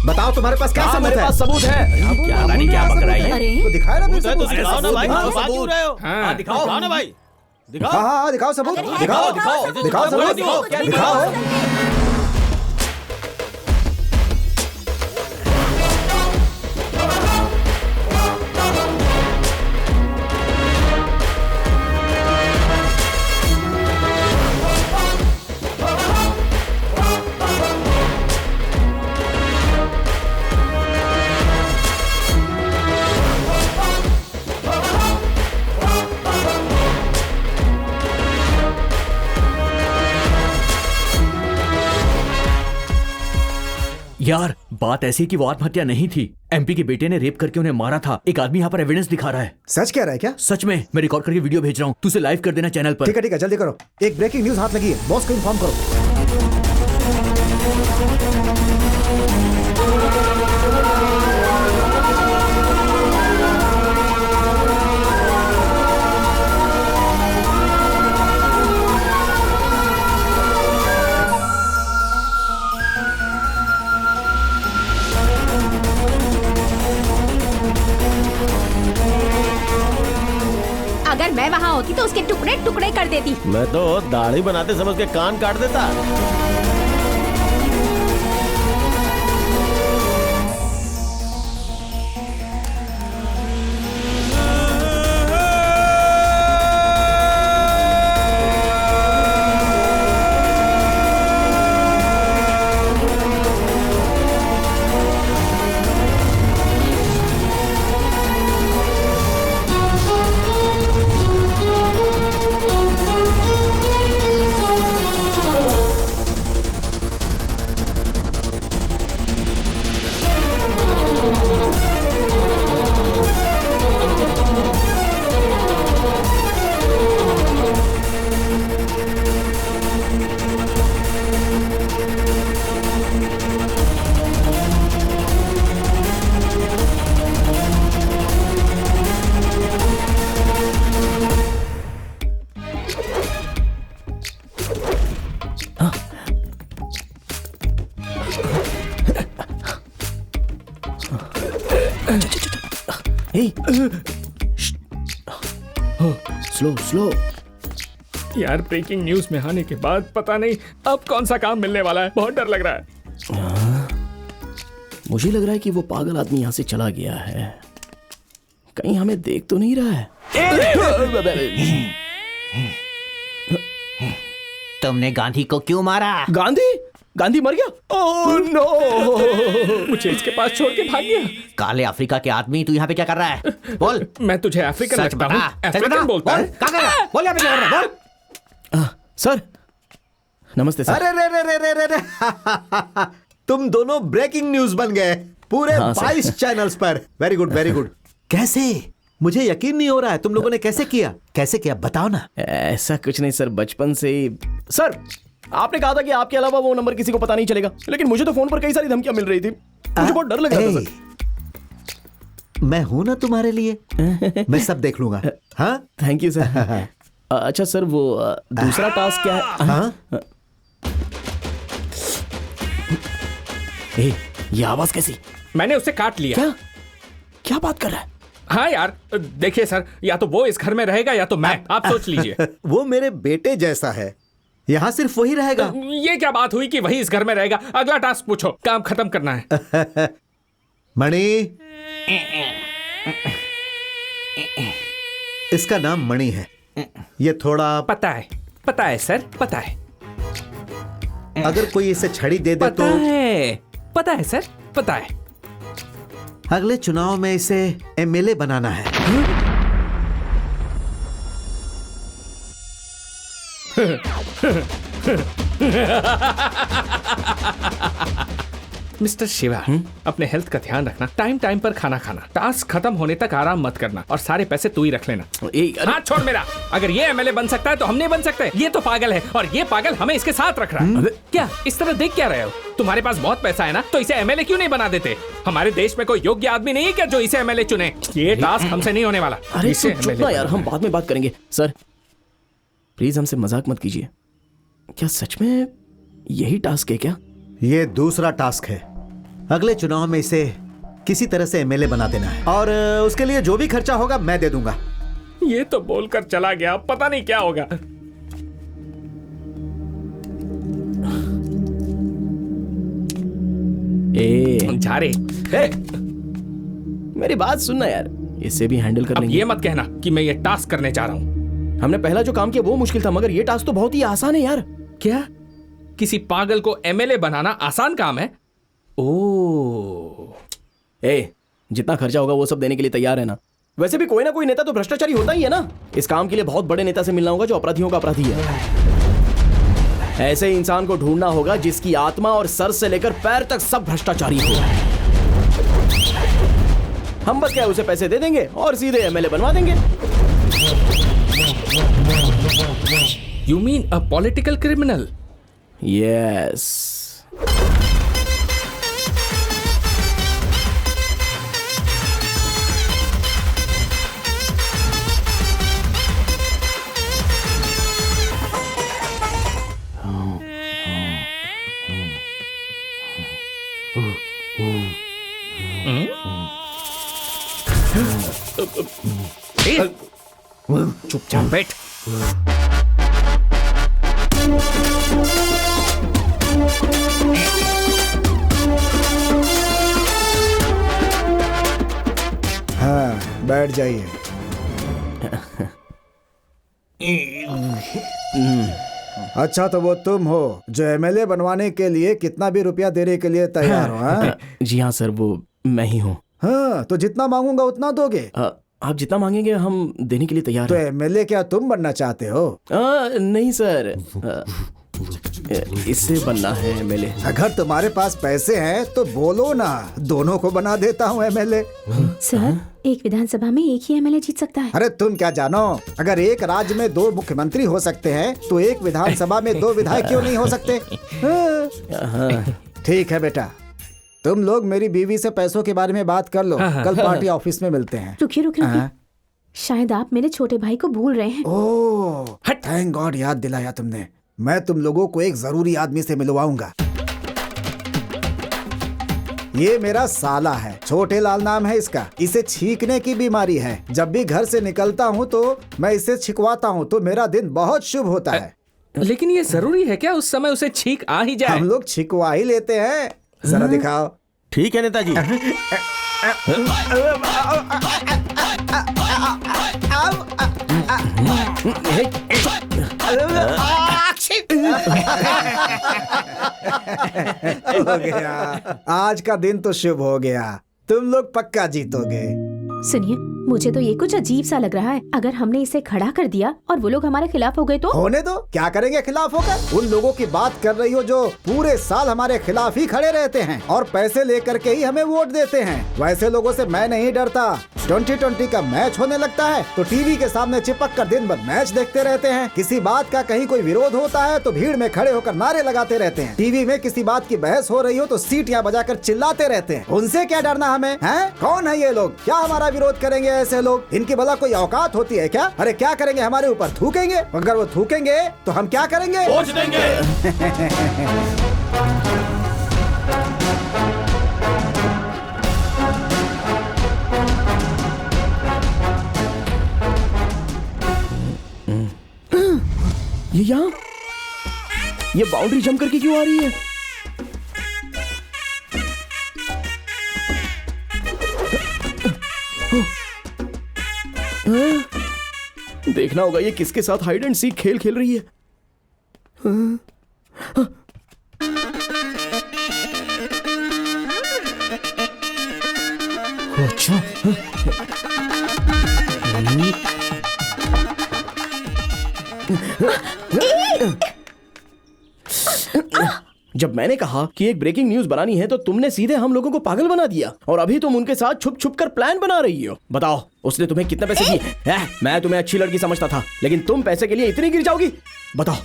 बताओ तुम्हारे पास क्या सबूत मेरे है? पास सबूत है। क्या पता नहीं क्या बक रहा है। अरे तो दिखाए ना फिर सबूत। दिखाओ ना भाई, हाँ, बात क्यों रहे हो? हाँ। दिखाओ ना भाई, दिखाओ। हाँ हाँ दिखाओ सबूत, दिखाओ दिखाओ, दिखाओ सबूत, दिखाओ। यार बात ऐसी कि वो आत्महत्या नहीं थी, एमपी के बेटे ने रेप करके उन्हें मारा था। एक आदमी यहाँ पर एविडेंस दिखा रहा है। सच कह रहा है क्या? सच में, मैं रिकॉर्ड करके वीडियो भेज रहा हूँ, तू उसे लाइव कर देना चैनल पर। ठीक है जल्दी करो। एक ब्रेकिंग न्यूज हाथ लगी है, बॉस को इन्फॉर्म करो। अगर मैं वहाँ होती तो उसके टुकड़े टुकड़े कर देती। मैं तो दाढ़ी बनाते समझ के कान काट देता। Slow slow. यार, ब्रेकिंग न्यूज में आने के बाद पता नहीं अब कौन सा काम मिलने वाला है। बहुत डर लग रहा है। मुझे लग रहा है कि वो पागल आदमी यहाँ से चला गया है। कहीं हमें देख तो नहीं रहा है? तुमने गांधी को क्यों मारा? गांधी? गांधी मर गया? Oh no! मुझे इसके पास छोड़ के भाग गया। काले अफ्रीका के आदमी, तू यहाँ पे क्या कर रहा है? बोल। मैं तुझे अफ्रीकन सच लगता बता। हूँ? सच बता। अफ्रीकन बोलता बोल, है? कहाँ गया? बोल यहाँ पे क्या कर रहा है? बोल। सर नमस्ते सर। अरे रे रे रे रे रे रे। तुम दोनों ब्रेकिंग न्यूज बन गए पूरे हाँ, सर। 22 चैनल्स पर। Very good very good. कैसे? मुझे यकीन नहीं हो रहा है, तुम लोगों ने कैसे किया? कैसे किया बताओ ना। ऐसा कुछ नहीं सर, बचपन से ही। सर आपने कहा था कि आपके अलावा वो नंबर किसी को पता नहीं चलेगा, लेकिन मुझे तो फोन पर कई सारी धमकियां मिल रही थी। मुझे बहुत डर लग रहा था सर। मैं हूं ना तुम्हारे लिए, मैं सब देख लूंगा। हाँ थैंक यू सर। अच्छा सर, वो दूसरा टास्क क्या है? हाँ ए, ये आवाज कैसी? मैंने उसे काट लिया। क्या क्या बात कर रहा है? हाँ यार, देखिए सर, या तो वो इस घर में रहेगा या तो मैं, आप सोच लीजिए। वो मेरे बेटे जैसा है, यहाँ सिर्फ वही रहेगा। ये क्या बात हुई कि वही इस घर में रहेगा? अगला टास्क पूछो, काम खत्म करना है। मणि, इसका नाम मणि है। ये थोड़ा पता है सर, पता है। अगर कोई इसे छड़ी दे दे पता है सर, पता है। अगले चुनाव में इसे एमएलए बनाना है। मिस्टर शिवा, अपने हेल्थ का ध्यान रखना, टाइम टाइम पर खाना खाना, टास्क खत्म होने तक आराम मत करना और सारे पैसे तू ही रख लेना। हाथ छोड़ मेरा। अगर ये एमएलए बन सकता है तो हम नहीं बन सकते। ये तो पागल है और ये पागल हमें इसके साथ रख रहा है। क्या इस तरह देख क्या रहे हो? तुम्हारे पास बहुत पैसा है ना, तो इसे एमएलए क्यों नहीं बना देते? हमारे देश में कोई योग्य आदमी नहीं है क्या जो इसे एमएलए चुने? ये टास्क हमसे नहीं होने वाला। अरे इसे चुप ना यार, हम बाद में बात करेंगे। सर प्लीज हमसे मजाक मत कीजिए। क्या सच में यही टास्क है क्या? ये दूसरा टास्क है। अगले चुनाव में इसे किसी तरह से एमएलए बना देना है और उसके लिए जो भी खर्चा होगा मैं दे दूंगा। ये तो बोलकर चला गया, पता नहीं क्या होगा। झारे, मेरी बात सुनना यार, इसे भी हैंडल कर लेंगे। ये मत कहना कि मैं ये टास्क करने जा रहा हूँ। हमने पहला जो काम किया वो मुश्किल था, मगर ये टास्क तो बहुत ही आसान है यार। क्या किसी पागल को एमएलए बनाना आसान काम है? जितना खर्चा होगा वो सब देने के लिए तैयार है ना? वैसे भी कोई ना कोई नेता तो भ्रष्टाचारी होता ही है ना। इस काम के लिए बहुत बड़े नेता से मिलना होगा जो अपराधियों का अपराधी है। ऐसे इंसान को ढूंढना होगा जिसकी आत्मा और सर से लेकर पैर तक सब भ्रष्टाचारी हो। हम बस क्या उसे पैसे दे देंगे और सीधे एमएलए बनवा देंगे। You mean a political criminal? Yes. चुपचाप बैठ। हाँ, बैठ जाइए। अच्छा, तो वो तुम हो जो एमएलए बनवाने के लिए कितना भी रुपया देने के लिए तैयार हो? हाँ? जी हाँ सर, वो मैं ही हूँ। हाँ, तो जितना मांगूंगा उतना दोगे? आप जितना मांगेंगे हम देने के लिए तैयार तो हैं। एमएलए क्या तुम बनना चाहते हो? नहीं सर, इससे बनना है एमएलए। अगर तुम्हारे पास पैसे हैं तो बोलो ना, दोनों को बना देता हूँ एमएलए। सर, एक विधानसभा में एक ही एमएलए जीत सकता है। अरे तुम क्या जानो, अगर एक राज्य में 2 मुख्यमंत्री हो सकते हैं तो एक विधानसभा में 2 विधायक क्यों नहीं हो सकते? ठीक है बेटा, तुम लोग मेरी बीवी से पैसों के बारे में बात कर लो। कल पार्टी ऑफिस में मिलते हैं। रुकिए, शायद आप मेरे छोटे भाई को भूल रहे हैं। ओह, थैंक गॉड, याद दिलाया तुमने। मैं तुम लोगों को एक जरूरी आदमी से मिलवाऊंगा। ये मेरा साला है, छोटे लाल नाम है इसका। इसे छींकने की बीमारी है। जब भी घर से निकलता हूँ तो मैं इसे छिकवाता हूँ तो मेरा दिन बहुत शुभ होता है। लेकिन ये जरूरी है क्या उस समय उसे छींक आ ही जाए? हम लोग छिकवा ही लेते हैं। जरा दिखाओ। ठीक है नेताजी। हो गया, आज का दिन तो शुभ हो गया। तुम लोग पक्का जीतोगे। सुनिए, मुझे तो ये कुछ अजीब सा लग रहा है। अगर हमने इसे खड़ा कर दिया और वो लोग हमारे खिलाफ हो गए तो? होने दो, क्या करेंगे खिलाफ होकर? उन लोगों की बात कर रही हो जो पूरे साल हमारे खिलाफ ही खड़े रहते हैं और पैसे लेकर के ही हमें वोट देते हैं। वैसे लोगों से मैं नहीं डरता। 2020 का मैच होने लगता है तो टीवी के सामने चिपक कर दिन भर मैच देखते रहते हैं। किसी बात का कहीं कोई विरोध होता है तो भीड़ में खड़े होकर नारे लगाते रहते हैं। टीवी में किसी बात की बहस हो रही हो तो सीटियां बजाकर चिल्लाते रहते हैं। उनसे क्या डरना हमें? हैं? कौन है ये लोग? क्या हमारा विरोध करेंगे ऐसे लोग? इनकी भला कोई औकात होती है क्या? अरे क्या करेंगे? हमारे ऊपर थूकेंगे? अगर वो थूकेंगे तो हम क्या करेंगे? पहुंच देंगे। ये यहाँ, ये बाउंड्री जंप करके क्यों आ रही है? देखना होगा ये किसके साथ हाइड एंड सीक खेल खेल रही है। अच्छा, जब मैंने कहा कि एक ब्रेकिंग न्यूज बनानी है तो तुमने सीधे हम लोगों को पागल बना दिया, और अभी तुम उनके साथ छुप छुप कर प्लान बना रही हो। बताओ उसने तुम्हें कितने पैसे दिए? मैं तुम्हें अच्छी लड़की समझता था, लेकिन तुम पैसे के लिए इतनी गिर जाओगी? बताओ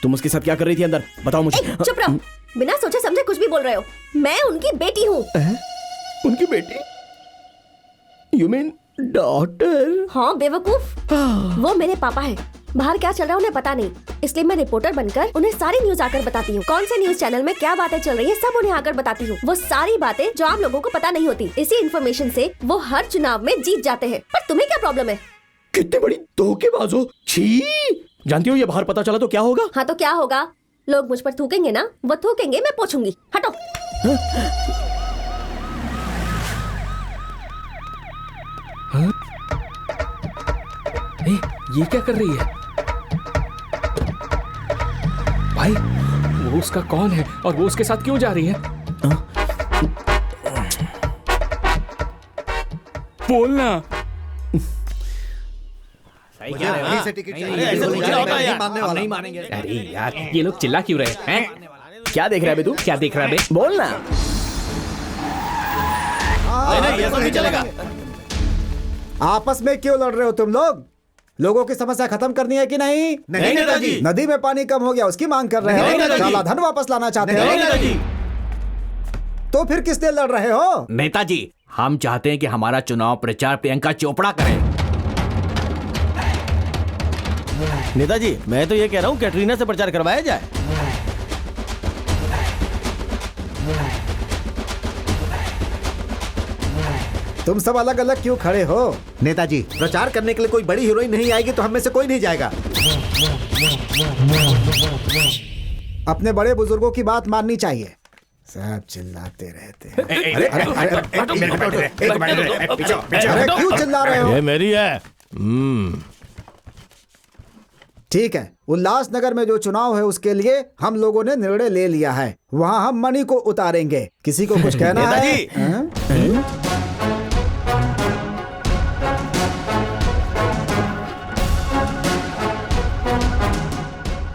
तुम उसके साथ क्या कर रही थी अंदर? बताओ मुझे। चुप रहो, बिना सोचे समझे कुछ भी बोल रहे हो। मैं उनकी बेटी हूँ। उनकी बेटी? You mean daughter? हाँ बेवकूफ, वो मेरे पापा है। बाहर क्या चल रहा है उन्हें पता नहीं, इसलिए मैं रिपोर्टर बनकर उन्हें सारी न्यूज आकर बताती हूँ। कौन से न्यूज चैनल में क्या बातें चल रही है सब उन्हें आकर बताती हूँ। वो सारी बातें जो आम लोगों को पता नहीं होती। इसी इन्फॉर्मेशन से वो हर चुनाव में जीत जाते हैं। पर तुम्हें क्या प्रॉब्लम है? कितनी बड़ी धोखेबाज हो। छी! जानती हो ये बाहर पता चला तो क्या होगा? हाँ तो क्या होगा? लोग मुझ पर थूकेंगे ना, वो थूकेंगे, मैं पूछूंगी। हटो। ये क्या कर रही है भाई? वो उसका कौन है और वो उसके साथ क्यों जा रही है? बोलना। नहीं मानेंगे। अरे यार ये लोग चिल्ला क्यों रहे हैं? क्या देख रहा है बे तू? क्या देख रहा है बे? बोलना। ये सब नहीं चलेगा। आपस में क्यों लड़ रहे हो तुम लोग? लोगों की समस्या खत्म करनी है कि नहीं? नहीं नेताजी। नदी में पानी कम हो गया उसकी मांग कर रहे नहीं हो? नेताजी। काला धन वापस लाना चाहते नहीं हो? नेताजी। तो फिर किस लिए लड़ रहे हो? नेताजी हम चाहते हैं कि हमारा चुनाव प्रचार प्रियंका चोपड़ा करे। नेताजी मैं तो ये कह रहा हूँ कैटरीना से प्रचार करवाया जाए। तुम सब अलग अलग क्यों खड़े हो? नेताजी, प्रचार करने के लिए कोई बड़ी हीरोइन नहीं आएगी तो हम में से कोई नहीं जाएगा। अपने बड़े बुजुर्गों की बात माननी चाहिए। सब चिल्लाते रहते हैं। अरे क्यों चिल्ला रहे हो? ये मेरी है। ठीक है, उल्लासनगर में जो चुनाव है उसके लिए हम लोगों ने निर्णय ले लिया है। वहाँ हम मणि को उतारेंगे। किसी को कुछ कहना है? हाँ?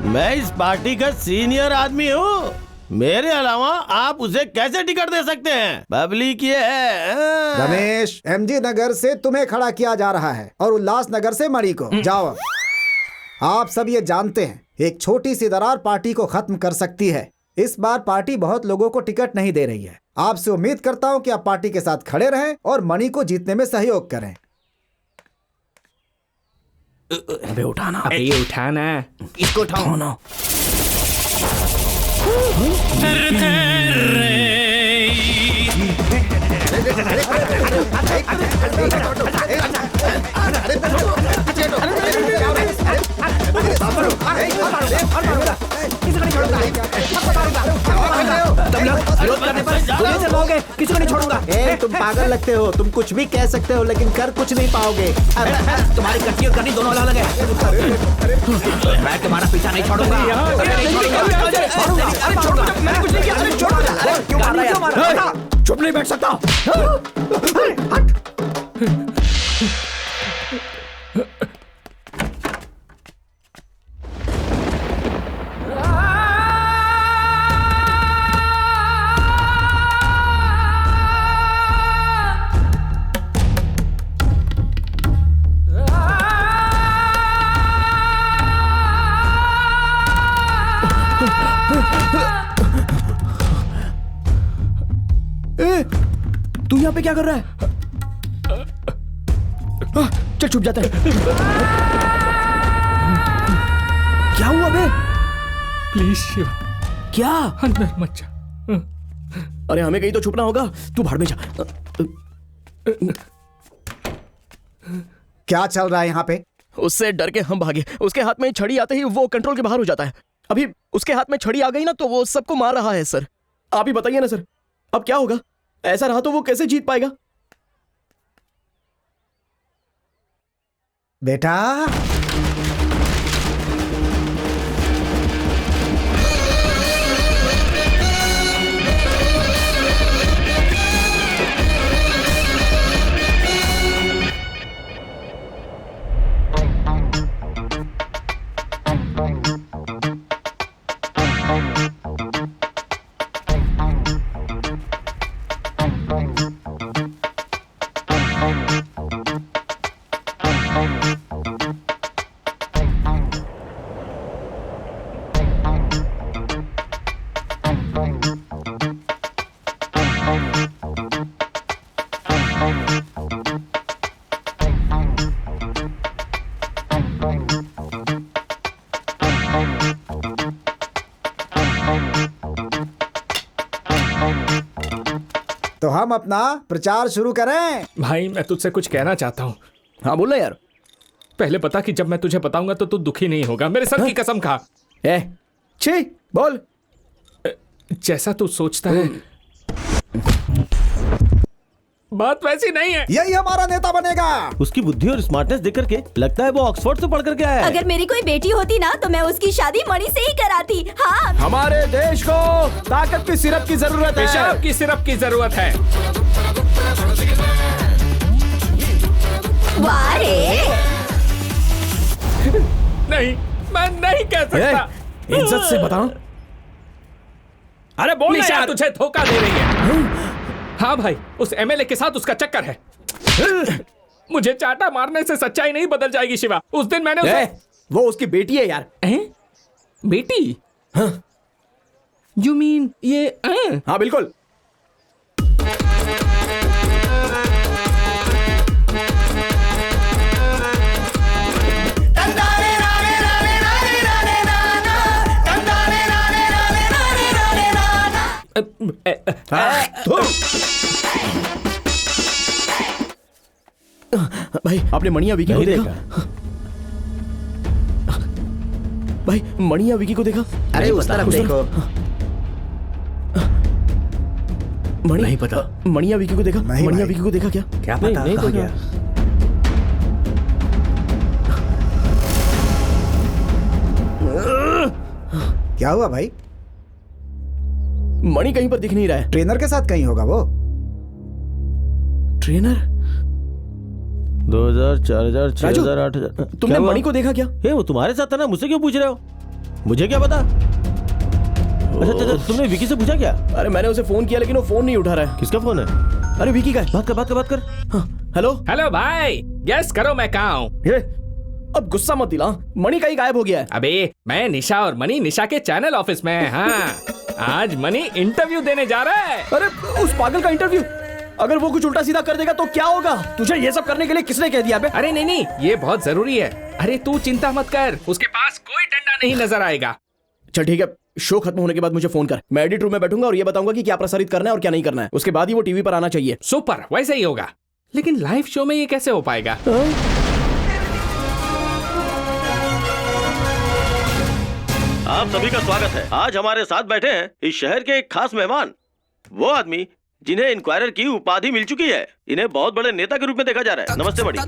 मैं इस पार्टी का सीनियर आदमी हूँ। मेरे अलावा आप उसे कैसे टिकट दे सकते हैं? पब्लिक ये है। रमेश, एमजी नगर से तुम्हें खड़ा किया जा रहा है और उल्लासनगर से मणि को। जाओ। आप सब ये जानते हैं एक छोटी सी दरार पार्टी को खत्म कर सकती है। इस बार पार्टी बहुत लोगों को टिकट नहीं दे रही है। आपसे उम्मीद करता हूँ कि आप पार्टी के साथ खड़े रहें और मणि को जीतने में सहयोग करें। अबे उठाना। अबे ये उठाना। इसको उठाओ ना। किसी को नहीं छोड़ूंगा। तुम पागल लगते हो। तुम कुछ भी कह सकते हो लेकिन कर कुछ नहीं पाओगे। तुम्हारी कट्टी और करनी दोनों अलग अलग है। मैं तुम्हारा पीछा नहीं छोड़ूंगा। चुप नहीं बैठ सकता। तू यहाँ पे क्या कर रहा है? चल छुप जाता है। क्या हुआ बे? प्लीज शिव, क्या? अंदर मत जा। अरे हमें कहीं तो छुपना होगा। तू भाड़ में जा। क्या चल रहा है यहाँ पे? उससे डर के हम भागे। उसके हाथ में छड़ी आते ही वो कंट्रोल के बाहर हो जाता है। अभी उसके हाथ में छड़ी आ गई ना तो वो सबको मार रहा है सर। आप ही बताइए ना सर, अब क्या होगा? ऐसा रहा तो वो कैसे जीत पाएगा? बेटा तो हम अपना प्रचार शुरू करें। भाई मैं तुझसे कुछ कहना चाहता हूँ। हाँ बोलना यार। पहले बता कि जब मैं तुझे बताऊंगा तो तू दुखी नहीं होगा। मेरे सर की कसम खा। छी बोल। जैसा तू सोचता है बात वैसी नहीं है। यही हमारा नेता बनेगा। उसकी बुद्धि और स्मार्टनेस देख करके लगता है वो ऑक्सफोर्ड से पढ़ करके आया है। अगर मेरी कोई बेटी होती ना तो मैं उसकी शादी मणि से ही कराती। हाँ हमारे देश को ताकत की सिरप की जरूरत है। पेशाब की सिरप की जरूरत है। वाह रे। नहीं मैं नहीं कह सकता। इज्जत से बताओ। अरे बोल यार, तुझे धोखा दे रही है। हाँ भाई, उस एमएलए के साथ उसका चक्कर है। मुझे चाटा मारने से सच्चाई नहीं बदल जाएगी शिवा। उस दिन मैंने उसे... वो उसकी बेटी है यार। बेटी? यू मीन ये? हाँ बिल्कुल। भाई आपने मणिया विकी को देखा? भाई मणिया विकी को देखा? अरे उस तरफ देखो। नहीं पता। मणिया विकी को देखा? मणिया विकी को देखा क्या? क्या पता? नहीं तो क्या? क्या हुआ भाई? मणि कहीं पर दिख नहीं रहा है। ट्रेनर के साथ कहीं होगा वो। ट्रेनर? 2000, 4000, 6000, 8000। तुमने मणि को देखा क्या? वो तुम्हारे साथ था ना, मुझसे क्यों पूछ रहे हो? मुझे क्या पता? अच्छा तुमने विकी से पूछा क्या? अरे मैंने उसे फोन किया लेकिन वो फोन नहीं उठा रहा है। किसका फोन है? अरे विकी का। बात कर। हेलो हेलो भाई, गेस करो मैं कहाँ हूँ? अब गुस्सा मत दिला। मणि कहीं गायब हो गया है। अबे मैं निशा और मणि निशा के चैनल ऑफिस में है। हाँ आज मणि इंटरव्यू देने जा रहा है। अरे उस पागल का इंटरव्यू? अगर वो कुछ उल्टा सीधा कर देगा तो क्या होगा? तुझे ये सब करने के लिए किसने कह दिया बे? अरे नहीं, ये बहुत जरूरी है। अरे तू चिंता मत कर, उसके पास कोई डंडा नहीं नजर आएगा। चल ठीक है, शो खत्म होने के बाद मुझे फोन कर। मैं एडिट रूम में बैठूंगा और ये बताऊंगा कि क्या प्रसारित करना है और क्या नहीं करना है। उसके बाद ही वो टीवी पर आना चाहिए। सुपर, वैसे ही होगा। लेकिन लाइव शो में ये कैसे हो पाएगा? आप सभी का स्वागत है। आज हमारे साथ बैठे हैं इस शहर के एक खास मेहमान, वो आदमी जिन्हें इंक्वायरर की उपाधि मिल चुकी है। इन्हें बहुत बड़े नेता के रूप में देखा जा रहा है। नमस्ते मणि।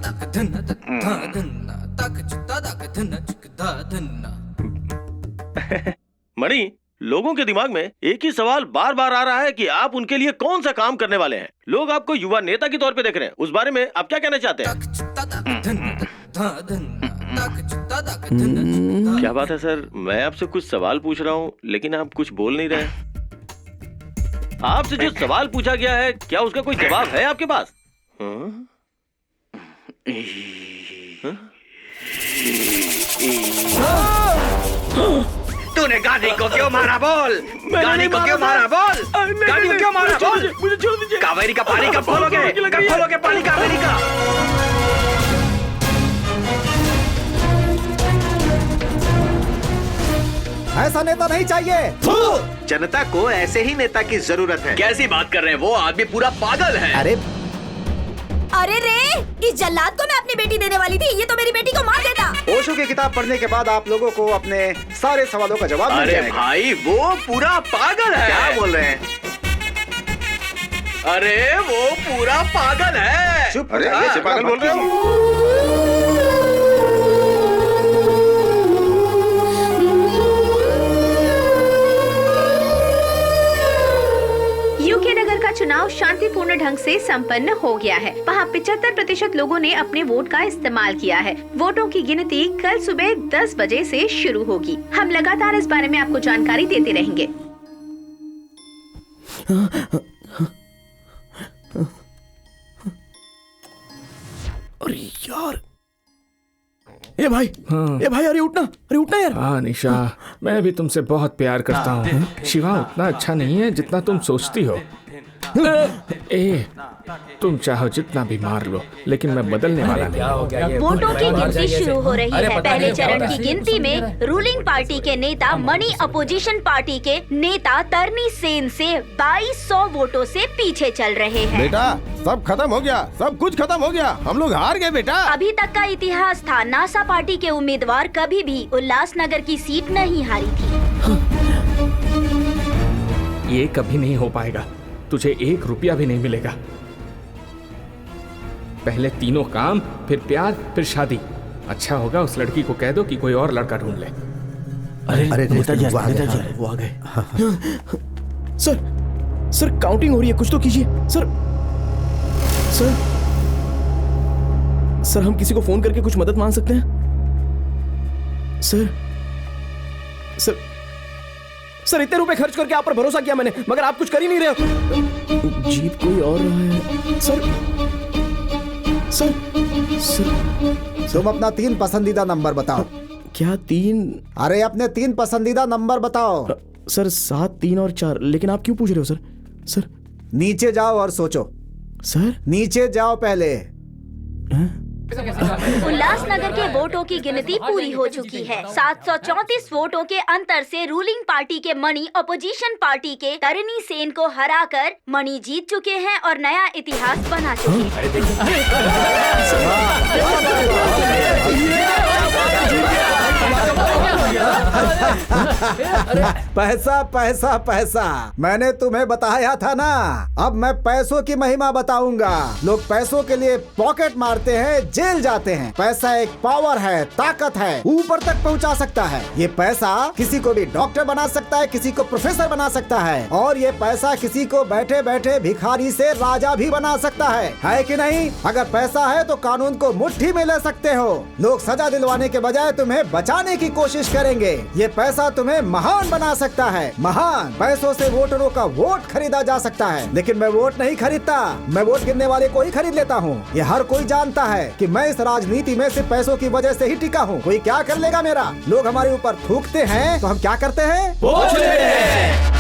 मणि, लोगों के दिमाग में एक ही सवाल बार बार आ रहा है कि आप उनके लिए कौन सा काम करने वाले हैं। लोग आपको युवा नेता के तौर पे देख रहे हैं, उस बारे में आप क्या कहना चाहते हैं? क्या बात है सर, मैं आपसे कुछ सवाल पूछ रहा हूँ लेकिन आप कुछ बोल नहीं रहे। आपसे जो सवाल पूछा गया है, क्या उसका कोई जवाब है आपके पास? तूने गांधी को क्यों मारा बोल? गांधी को क्यों मारा बोल? गांधी को क्यों मारा बोल? मुझे छोड़ दीजिए। कावेरी का पानी कब खोलोगे? कब खोलोगे पानी कावेरी का? ऐसा नेता नहीं चाहिए। जनता को ऐसे ही नेता की जरूरत है। कैसी बात कर रहे हैं? वो आदमी पूरा पागल है। अरे रे, इस जल्लाद को मैं अपनी बेटी देने वाली थी, ये तो मेरी बेटी को मार देता। की किताब पढ़ने के बाद आप लोगों को अपने सारे सवालों का जवाब मिल अरे जाएगा। भाई वो पूरा पागल है। क्या बोल रहे हैं? अरे वो पूरा पागल है। चुप। अरे ये पागल बोल रहे हो? यूके नगर का चुनाव शांतिपूर्ण ढंग से संपन्न हो गया है। वहाँ 75% लोगों ने अपने वोट का इस्तेमाल किया है। वोटों की गिनती कल सुबह 10 बजे से शुरू होगी। हम लगातार इस बारे में आपको जानकारी देते रहेंगे। अरे यार, ए भाई, ए भाई, अरे उठना यार। हाँ निशा, मैं भी तुमसे बहुत प्यार करता हूँ। शिवा उतना अच्छा नहीं है जितना तुम सोचती हो। तुम चाहो जितना भी मार लो, लेकिन मैं बदलने वाला नहीं। वोटों की गिनती शुरू हो रही है। पहले चरण की गिनती में रूलिंग पार्टी के नेता मणि अपोजिशन पार्टी के नेता तरनी सेन से 2200 वोटों से पीछे चल रहे हैं। बेटा सब खत्म हो गया, सब कुछ खत्म हो गया, हम लोग हार गए बेटा। अभी तक का इतिहास था, नासा पार्टी के उम्मीदवार कभी भी उल्लासनगर की सीट नहीं हारी थी। ये कभी नहीं हो पाएगा। तुझे 1 रुपया भी नहीं मिलेगा। पहले तीनों काम, फिर प्यार, फिर शादी। अच्छा होगा उस लड़की को कह दो कि कोई और लड़का ढूंढ ले। अरे नेताजी, वो आ गए। सर काउंटिंग हो रही है, कुछ तो कीजिए। सर हम किसी को फोन करके कुछ मदद मांग सकते हैं? सर इतने रुपए खर्च करके आप पर भरोसा किया मैंने, मगर आप कुछ कर ही नहीं रहे हो। जीत कोई और रहा है। सर तुम अपना 3 पसंदीदा नंबर बताओ। क्या 3? अरे अपने 3 पसंदीदा नंबर बताओ। सर 7, 3 और 4। लेकिन आप क्यों पूछ रहे हो सर? नीचे जाओ और सोचो। सर नीचे जाओ पहले। उल्लासनगर के वोटों की गिनती पूरी हो चुकी है। 734 वोटों के अंतर से रूलिंग पार्टी के मणि अपोजिशन पार्टी के तरनी सेन को हराकर मणि जीत चुके हैं और नया इतिहास बना चुके हैं। पैसा पैसा पैसा, मैंने तुम्हें बताया था ना। अब मैं पैसों की महिमा बताऊंगा। लोग पैसों के लिए पॉकेट मारते हैं, जेल जाते हैं। पैसा एक पावर है, ताकत है, ऊपर तक पहुंचा सकता है। ये पैसा किसी को भी डॉक्टर बना सकता है, किसी को प्रोफेसर बना सकता है, और ये पैसा किसी को बैठे बैठे भिखारी से राजा भी बना सकता है कि नहीं? अगर पैसा है तो कानून को मुट्ठी में ले सकते हो। लोग सजा दिलवाने के बजाय तुम्हें बचाने की कोशिश करेंगे। ये पैसा तुम्हें महान बना सकता है, महान। पैसों से वोटरों का वोट खरीदा जा सकता है, लेकिन मैं वोट नहीं खरीदता, मैं वोट गिनने वाले को ही खरीद लेता हूँ। ये हर कोई जानता है कि मैं इस राजनीति में सिर्फ पैसों की वजह से ही टिका हूँ। कोई क्या कर लेगा मेरा? लोग हमारे ऊपर थूकते हैं तो हम क्या करते हैं? वोट लेते हैं।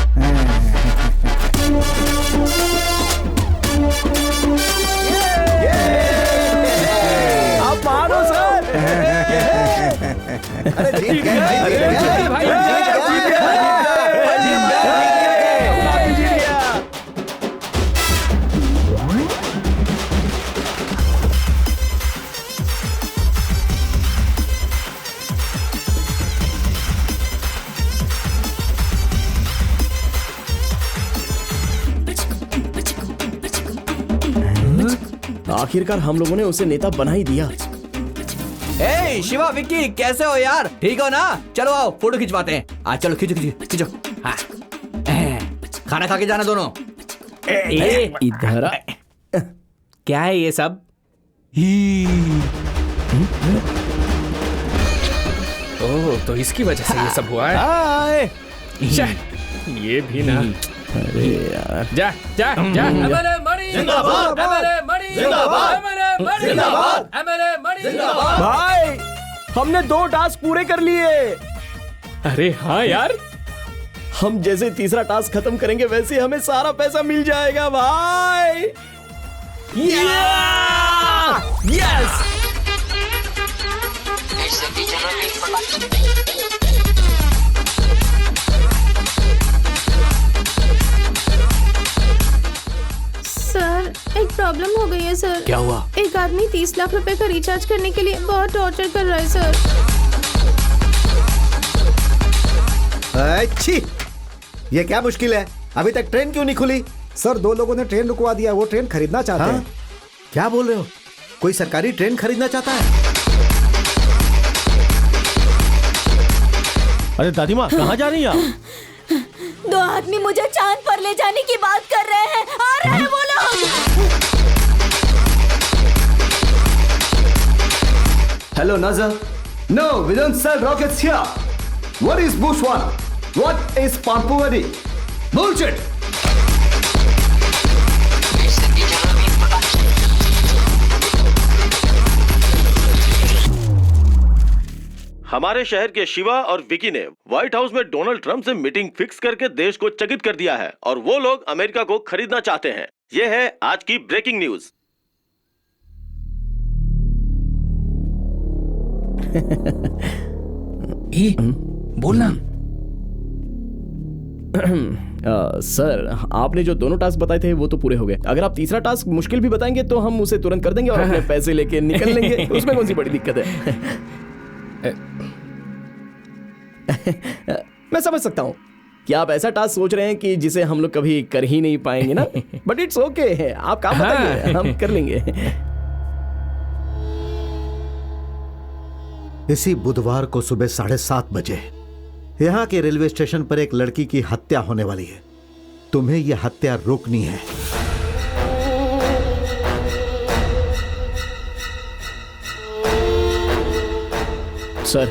आप मानो सर। अरे जीत गए भाई। आखिरकार हम लोगों ने उसे नेता बना ही दिया। ए शिवा, विक्की, कैसे हो यार? ठीक हो ना? चलो आओ फोटो खिंचवाते हैं। आज चलो खींचो। हाँ। खाना खा के जाना दोनों। इधर क्या है ये सब? ओह, तो इसकी वजह से ये सब हुआ है। ये भी ना। अरे यार, जा। भाई हमने 2 टास्क पूरे कर लिए। अरे हाँ यार, हम जैसे तीसरा टास्क खत्म करेंगे वैसे हमें सारा पैसा मिल जाएगा भाई। यस। सर एक प्रॉब्लम हो गई है सर। क्या हुआ? एक आदमी 30 लाख रुपए का रिचार्ज करने के लिए बहुत टॉर्चर कर रहा है सर। अच्छी, ये क्या मुश्किल है? अभी तक ट्रेन क्यों नहीं खुली? सर 2 लोगों ने ट्रेन रुकवा दिया, वो ट्रेन खरीदना चाहते हाँ? हैं। क्या बोल रहे हो? कोई सरकारी ट्रेन खरीदना चाहता है? अरे दादी माँ, कहाँ जा रही हैं आप? 2 आदमी मुझे चांद पर ले जाने की बात कर रहे हैं। आ रहे हैं वो लोग। Hello, Nazar. No, we don't sell rockets here. What is Bushwana? What is Pampuradi? Bullshit! हमारे शहर के शिवा और विकी ने व्हाइट हाउस में डोनाल्ड ट्रंप से मीटिंग फिक्स करके देश को चकित कर दिया है और वो लोग अमेरिका को खरीदना चाहते हैं। ये है आज की ब्रेकिंग न्यूज। बोलना। सर, आपने जो दोनों टास्क बताए थे वो तो पूरे हो गए। अगर आप तीसरा टास्क मुश्किल भी बताएंगे तो हम उसे तुरंत कर देंगे और अपने पैसे लेके निकल लेंगे। उसमें कौन सी बड़ी दिक्कत है? मैं समझ सकता हूँ कि आप ऐसा टास्क सोच रहे हैं कि जिसे हम लोग कभी कर ही नहीं पाएंगे ना, बट इट्स ओके है। आप काम बताइए, हम कर लेंगे। इसी बुधवार को सुबह 7:30 बजे यहाँ के रेलवे स्टेशन पर एक लड़की की हत्या होने वाली है। तुम्हें यह हत्या रोकनी है। सर,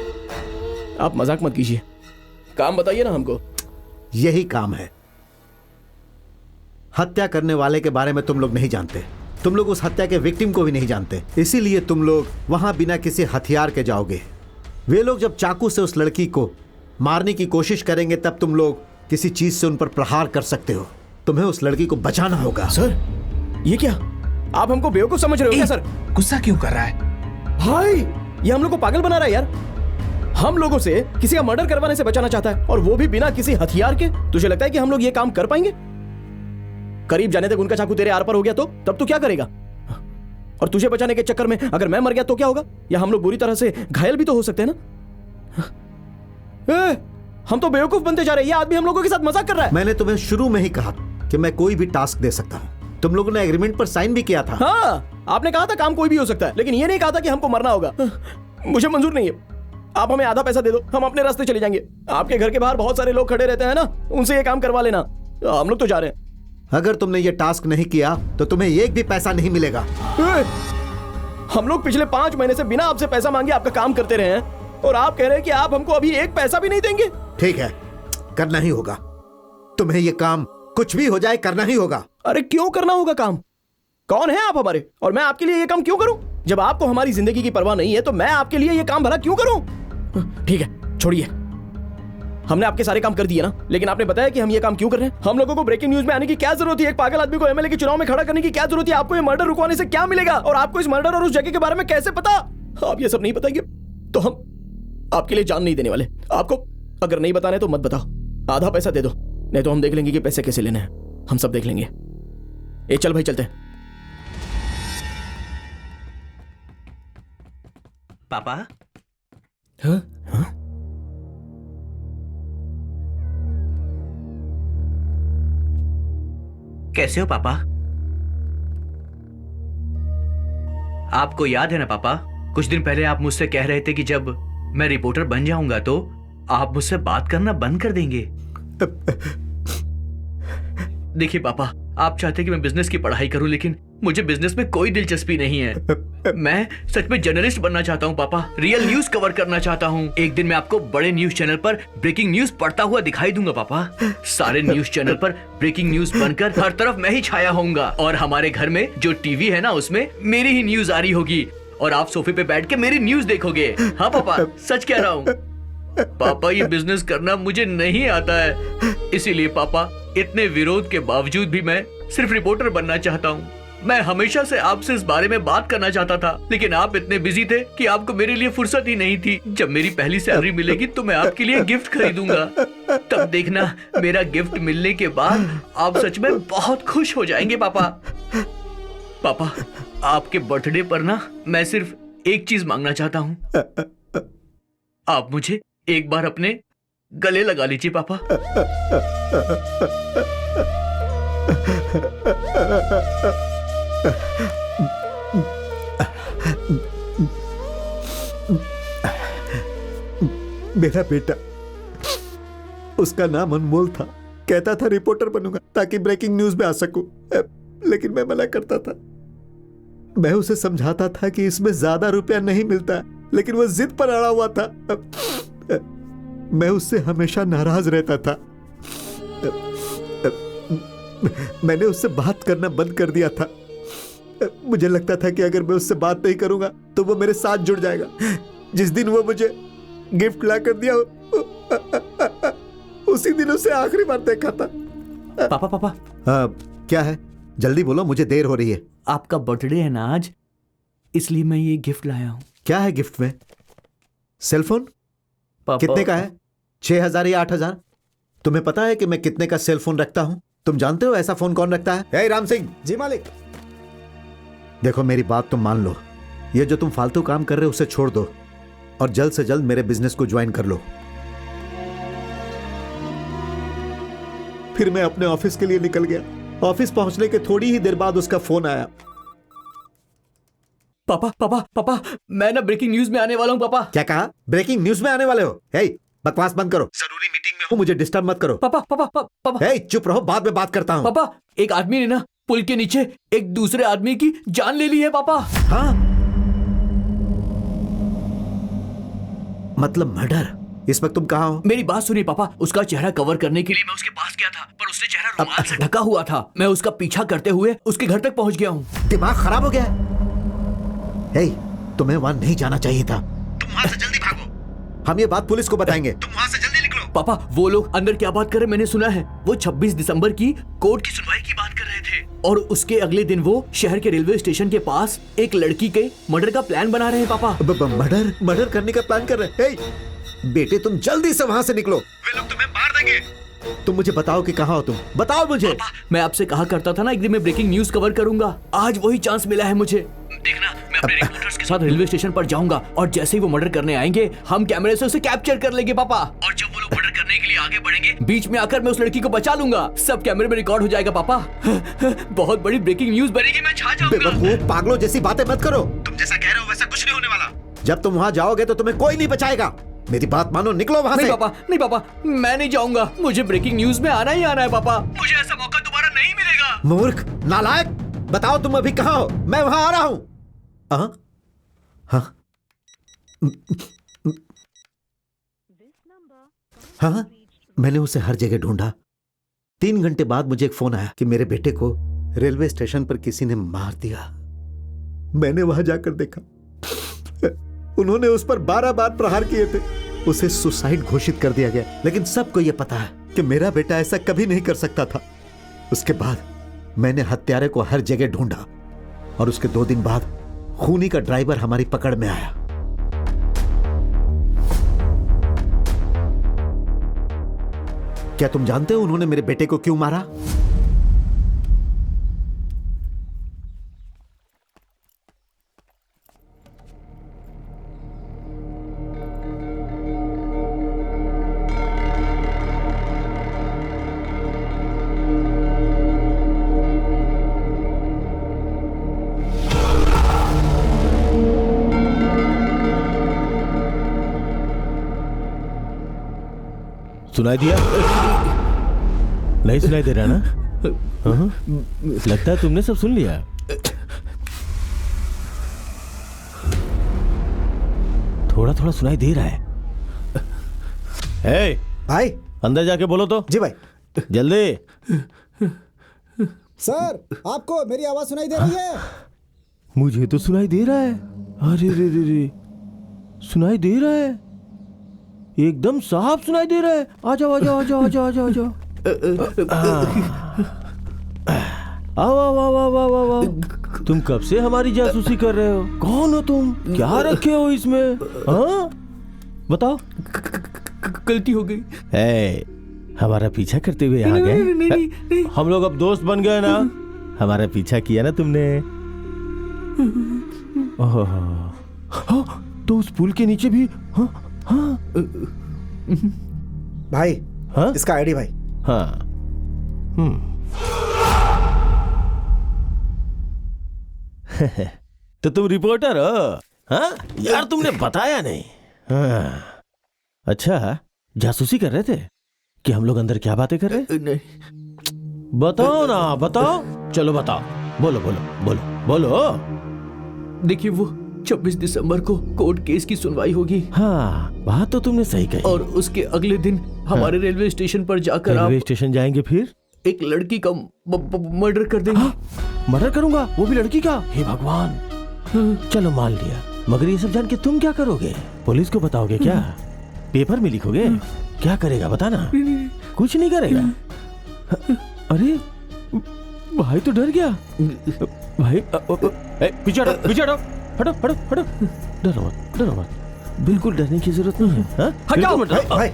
आप मजाक मत कीजिए। काम बताइए ना हमको। यही काम है। हत्या करने वाले के बारे में तुम लोग नहीं जानते। तुम लोग उस हत्या के विक्टिम को भी नहीं जानते, इसीलिए तुम लोग वहां बिना किसी हथियार के जाओगे। वे लोग जब चाकू से उस लड़की को मारने की कोशिश करेंगे तब तुम लोग किसी चीज से उन पर प्रहार कर सकते हो। तुम्हें उस लड़की को बचाना होगा। सर, ये क्या? आप हमको बेवकूफ समझ रहे हो क्या? सर, गुस्सा क्यों कर रहा है? भाई, ये हम लोग को पागल बना रहा है यार। हम लोगों से किसी का मर्डर करवाने से बचाना चाहता है, और वो भी बिना किसी हथियार के। तुझे लगता है कि हम लोग ये काम कर पाएंगे? करीब जाने तक उनका चाकू तेरे आर पर हो गया तो तब तू क्या करेगा? और तुझे बचाने के चक्कर में अगर मैं मर गया तो क्या होगा? या हम लोग बुरी तरह से घायल भी तो हो सकते हैं ना। हम तो बेवकूफ बनते जा रहे हैं। ये आदमी हम लोगों के साथ मजाक कर रहा है। मैंने तुम्हें शुरू में ही कहा कि मैं कोई भी टास्क दे सकता हूं। तुम लोगों ने एग्रीमेंट पर साइन भी किया था। हाँ, आपने कहा था काम कोई भी हो सकता है, लेकिन ये नहीं कहा था कि हमको मरना होगा। मुझे मंजूर नहीं है। आप हमें आधा पैसा दे दो, हम अपने रास्ते चले जाएंगे। आपके घर के बाहर बहुत सारे लोग खड़े रहते हैं ना, उनसे ये काम करवा लेना। हम लोग तो जा रहे हैं। अगर तुमने ये टास्क नहीं किया तो तुम्हें एक भी पैसा नहीं मिलेगा। हम लोग पिछले 5 महीने से बिना आपसे पैसा मांगे आपका काम करते रहे हैं, और आप कह रहे हैं कि आप हमको अभी एक पैसा भी नहीं देंगे? ठीक है, करना ही होगा। तुम्हें ये काम कुछ भी हो जाए करना ही होगा। अरे क्यों करना होगा काम? कौन है आप हमारे, और मैं आपके लिए ये काम क्यों करूं? जब आपको हमारी जिंदगी की परवाह नहीं है तो मैं आपके लिए ये काम भला क्यों करूं? ठीक है, छोड़िए। हमने आपके सारे काम कर दिए ना, लेकिन आपने बताया कि हम ये काम क्यों कर रहे हैं। हम लोगों को ब्रेकिंग न्यूज में आने की क्या जरूरत है? एक पागल आदमी को एमएलए के चुनाव में खड़ा करने की क्या जरूरत है? आपको ये मर्डर रुकवाने से क्या मिलेगा? और आपको इस मर्डर और उस जगह के बारे में कैसे पता? आप ये सब नहीं बताएंगे तो हम आपके लिए जान नहीं देने वाले। आपको अगर नहीं बताना है तो मत बताओ। आधा पैसा दे दो, नहीं तो हम देख लेंगे कि पैसे कैसे लेने हैं। हम सब देख लेंगे। ए चल भाई, चलते हैं। पापा? हाँ? हाँ? कैसे हो पापा? आपको याद है ना पापा, कुछ दिन पहले आप मुझसे कह रहे थे कि जब मैं रिपोर्टर बन जाऊंगा तो आप मुझसे बात करना बंद कर देंगे। देखिए पापा, आप चाहते कि मैं बिजनेस की पढ़ाई करूं, लेकिन मुझे बिजनेस में कोई दिलचस्पी नहीं है। मैं सच में जर्नलिस्ट बनना चाहता हूं पापा। रियल न्यूज कवर करना चाहता हूं। एक दिन मैं आपको बड़े न्यूज चैनल पर ब्रेकिंग न्यूज पढ़ता हुआ दिखाई दूंगा पापा। सारे न्यूज चैनल पर ब्रेकिंग न्यूज बनकर हर तरफ मैं ही छाया होऊंगा, और हमारे घर में जो टीवी है ना उसमें मेरी ही न्यूज आ रही होगी, और आप सोफे पे बैठ के मेरी न्यूज देखोगे। हाँ पापा, सच कह रहा हूँ। पापा, ये बिजनेस करना मुझे नहीं आता है, इसीलिए पापा इतने विरोध के बावजूद भी मैं सिर्फ रिपोर्टर बनना चाहता हूँ। मैं हमेशा से आपसे इस बारे में बात करना चाहता था, लेकिन आप इतने बिजी थे कि आपको मेरे लिए फुर्सत ही नहीं थी। जब मेरी पहली सैलरी मिलेगी तो मैं आपके लिए गिफ्ट खरीदूंगा। तब देखना, मेरा गिफ्ट मिलने के बाद आप सच में बहुत खुश हो जाएंगे पापा। पापा, आपके बर्थडे पर ना मैं सिर्फ एक चीज मांगना चाहता हूँ। आप मुझे एक बार अपने गले लगा लीजिए पापा। मेरा बेटा, उसका नाम अनमोल था। कहता था रिपोर्टर बनूंगा ताकि ब्रेकिंग न्यूज में आ सकूं, लेकिन मैं मना करता था। मैं उसे समझाता था कि इसमें ज्यादा रुपया नहीं मिलता, लेकिन वह जिद पर अड़ा हुआ था। मैं उससे हमेशा नाराज रहता था। मैंने उससे बात करना बंद कर दिया था। मुझे लगता था कि अगर मैं उससे बात नहीं करूंगा तो वो मेरे साथ जुड़ जाएगा। जिस दिन वो मुझे गिफ्ट ला कर दिया, उसी दिन उसे आखिरी बार देखा था। पापा पापा। क्या है? जल्दी बोलो, मुझे देर हो रही है। आपका बर्थडे है ना आज, इसलिए मैं ये गिफ्ट लाया हूँ। क्या है गिफ्ट में? सेलफोन? कितने का है? 6,000 या 8,000? तुम्हें पता है कि मैं कितने का सेल फोन रखता हूं? तुम जानते हो ऐसा फोन कौन रखता है? हे राम सिंह। जी मालिक। देखो, मेरी बात तुम मान लो। ये जो तुम फालतू काम कर रहे हो उसे छोड़ दो और जल्द से जल्द मेरे बिजनेस को ज्वाइन कर लो। फिर मैं अपने ऑफिस के लिए निकल गया। ऑफिस पहुंचने के थोड़ी ही देर बाद उसका फोन आया। पापा पापा पापा, मैं ना ब्रेकिंग न्यूज में आने वाला हूँ। पापा। क्या कहा? ब्रेकिंग न्यूज में आने वाले हो? हे, बकवास बंद करो। जरूरी मीटिंग में हूँ, मुझे डिस्टर्ब मत करो। पापा पापा पापा। हे, चुप रहो, बाद में बात करता हूँ। पापा, एक आदमी ने ना पुल के नीचे एक दूसरे आदमी की जान ले ली है पापा। हाँ? मतलब मर्डर? इस वक्त तुम कहाँ हो? मेरी बात सुनिए पापा, उसका चेहरा कवर करने के लिए मैं उसके पास गया था, पर उसने चेहरा रुमाल से ढका हुआ था। मैं उसका पीछा करते हुए उसके घर तक पहुंच गया हूँ। दिमाग खराब हो गया है? हे, तुम्हें वहां नहीं जाना चाहिए था। तुम वहां से जल्दी भागो। हम ये बात पुलिस को बताएंगे। तुम वहां से जल्दी निकलो। पापा, वो लोग अंदर क्या बात कर रहे मैंने सुना है। वो 26 दिसंबर की कोर्ट की सुनवाई की बात कर रहे थे और उसके अगले दिन वो शहर के रेलवे स्टेशन के पास एक लड़की के मर्डर का प्लान बना रहे हैं। पापा, मर्डर करने का प्लान कर रहे हैं? बेटे, तुम जल्दी से वहां से निकलो, वे लोग तुम्हें मार देंगे। तुम मुझे बताओ कि कहाँ हो तुम, बताओ मुझे। पापा, मैं आपसे कहा करता था ना एक दिन मैं ब्रेकिंग न्यूज कवर करूंगा। आज वही चांस मिला है मुझे। देखना, मैं अपने रिपोर्टर्स के साथ रेलवे स्टेशन पर जाऊंगा और जैसे ही वो मर्डर करने आएंगे हम कैमरे से उसे कैप्चर कर लेंगे पापा। और जब वो लोग मर्डर करने के लिए आगे बढ़ेंगे, बीच में आकर मैं उस लड़की को बचा लूंगा। सब कैमरे में रिकॉर्ड हो जाएगा पापा। बहुत बड़ी ब्रेकिंग न्यूज बनेगी, मैं छा जाऊंगा। बेवकूफ, पागलों जैसी बातें मत करो। तुम जैसा कह रहे हो वैसा कुछ नहीं होने वाला। जब तुम वहां जाओगे तो तुम्हें कोई नहीं बचाएगा। मेरी बात मानो, निकलो वहां से। नहीं पापा, नहीं पापा, मैं नहीं जाऊंगा। मुझे ब्रेकिंग न्यूज में आना ही आना है पापा। मुझे ऐसा मौका दोबारा नहीं मिलेगा। मूर्ख, नालायक, बताओ तुम अभी कहाँ हो? मैं वहां आ रहा हूं। हाँ, मैंने उसे हर जगह ढूंढा। 3 घंटे बाद मुझे एक फोन आया कि मेरे बेटे को रेलवे स्टेशन पर किसी ने मार दिया। मैंने वहां जाकर देखा, उन्होंने उस पर 12 बार प्रहार किए थे। उसे सुसाइड घोषित कर दिया गया, लेकिन सबको यह पता है कि मेरा बेटा ऐसा कभी नहीं कर सकता था। उसके बाद मैंने हत्यारे को हर जगह ढूंढा और उसके 2 दिन बाद खूनी का ड्राइवर हमारी पकड़ में आया। क्या तुम जानते हो उन्होंने मेरे बेटे को क्यों मारा? सुनाई दिया? नहीं सुनाई दे रहा ना? हाँ? लगता है तुमने सब सुन लिया। थोड़ा थोड़ा सुनाई दे रहा है। हे भाई, अंदर जाके बोलो तो। जी भाई। जल्दी। सर, आपको मेरी आवाज सुनाई दे रही है? मुझे तो सुनाई दे रहा है। अरे रे रे रे, सुनाई दे रहा है, एकदम साफ सुनाई दे रहा है। आ जाओ आ जाओ आ जाओ आ जाओ आ जाओ आ जाओ। आओ आओ आओ आओ आओ आओ। तुम कब से हमारी जासूसी कर रहे हो? कौन हो तुम? क्या रखे हो इसमें? हाँ, बताओ। गलती हो गई। हमारा पीछा करते हुए आ गए। हम लोग अब दोस्त बन गए ना। हमारा पीछा किया ना तुमने। तो उस पुल के नीचे भी। हाँ हाँ। भाई हाँ इसका आईडी भाई। हाँ तो तुम रिपोर्टर हो? हाँ यार तुमने बताया नहीं। हाँ अच्छा जासूसी कर रहे थे कि हम लोग अंदर क्या बातें कर रहे? नहीं। बताओ ना बताओ, चलो बताओ, बोलो बोलो बोलो बोलो। देखिए वो 26 दिसंबर को कोर्ट केस की सुनवाई होगी। हाँ बात तो तुमने सही कही। और उसके अगले दिन हमारे रेलवे स्टेशन पर जाकर आप रेलवे स्टेशन जाएंगे, फिर एक लड़की का मर्डर कर देंगे। हाँ? मर्डर करूंगा, वो भी लड़की का? हे भगवान। चलो मान लिया, मगर ये सब जान के तुम क्या करोगे? पुलिस को बताओगे क्या? पेपर में लिखोगे? क्या करेगा बताना? कुछ नहीं करेगा। अरे भाई तो डर गया। भाई पीछे हटो, पीछे हटो, हटो हटो हटो। डरो मत, डरो मत, बिल्कुल डरने की जरूरत नहीं है। हटाओ भाई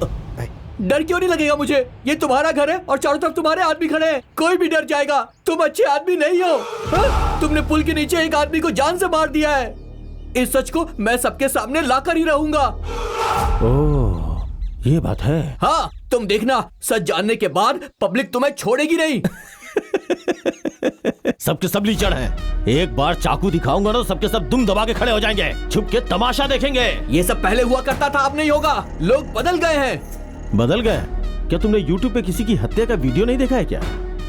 डर क्यों नहीं लगेगा मुझे? ये तुम्हारा घर है और चारों तरफ तुम्हारे आदमी खड़े हैं, कोई भी डर जाएगा। तुम अच्छे आदमी नहीं हो। तुमने पुल के नीचे एक आदमी को जान से मार दिया है। इस सच को मैं सबके सामने लाकर ही रहूंगा। ओह ये बात है। हाँ तुम देखना, सच जानने के बाद पब्लिक तुम्हें छोड़ेगी नहीं। सबके सब लीचड़ हैं। एक बार चाकू दिखाऊंगा ना, सबके सब दुम दबा के खड़े हो जाएंगे, छुप के तमाशा देखेंगे। ये सब पहले हुआ करता था, अब नहीं होगा। लोग बदल गए हैं। बदल गए? क्या तुमने YouTube पे किसी की हत्या का वीडियो नहीं देखा है क्या?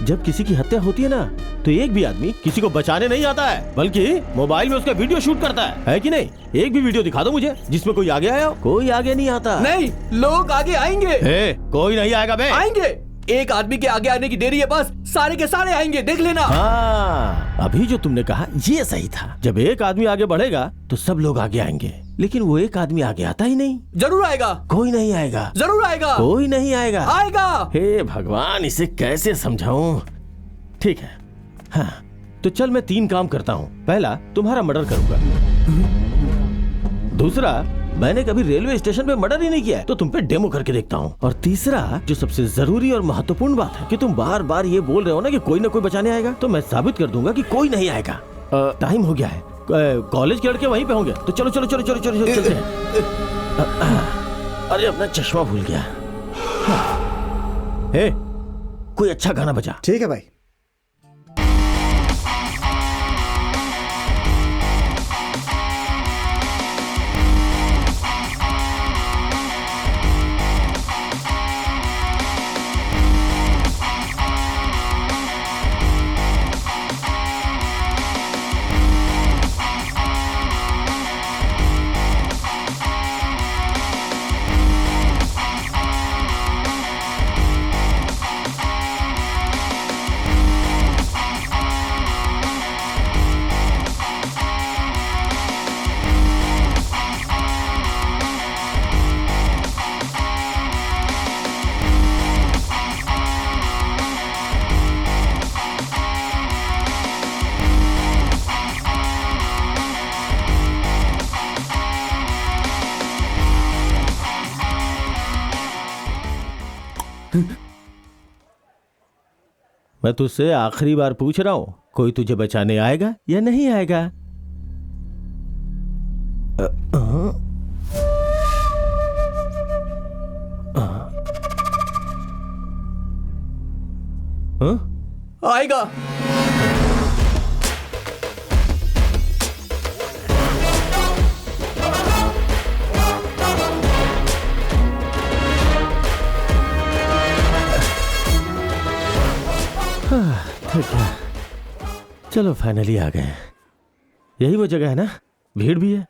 जब किसी की हत्या होती है ना, तो एक भी आदमी किसी को बचाने नहीं आता है, बल्कि मोबाइल में उसका वीडियो शूट करता है कि नहीं? एक भी वीडियो दिखा दो मुझे जिसमें कोई आगे आया हो। कोई आगे नहीं आता। नहीं, लोग आगे आएंगे। कोई नहीं आएगा बे। आएंगे। एक आदमी के आगे आने की देरी है, बस सारे के सारे आएंगे, देख लेना। हाँ अभी जो तुमने कहा ये सही था। जब एक आदमी आगे बढ़ेगा तो सब लोग आगे आएंगे, लेकिन वो एक आदमी आगे आता ही नहीं। जरूर आएगा। कोई नहीं आएगा। जरूर आएगा। कोई नहीं आएगा। आएगा। हे भगवान, इसे कैसे समझाऊं? ठीक है, हाँ तो चल मैं 3 काम करता हूँ। पहला, तुम्हारा मर्डर करूंगा। दूसरा, मैंने कभी रेलवे स्टेशन पे मर्डर ही नहीं किया है, तो तुम पे डेमो करके देखता हूँ। और तीसरा, जो सबसे जरूरी और महत्वपूर्ण बात है कि तुम बार बार ये बोल रहे हो ना कि कोई ना कोई बचाने आएगा, तो मैं साबित कर दूंगा कि कोई नहीं आएगा। टाइम हो गया है, कॉलेज के लड़के वहीं पे होंगे, तो चलो चलो चलो चलो चलो चलते हैं। अरे अपना चश्मा भूल गया। हे, कोई अच्छा गाना बजा। ठीक है भाई। मैं तुझसे आखिरी बार पूछ रहा हूं, कोई तुझे बचाने आएगा या नहीं आएगा? आएगा। ठीक है, चलो फाइनली आ गए। यही वो जगह है ना? भीड़ भी है।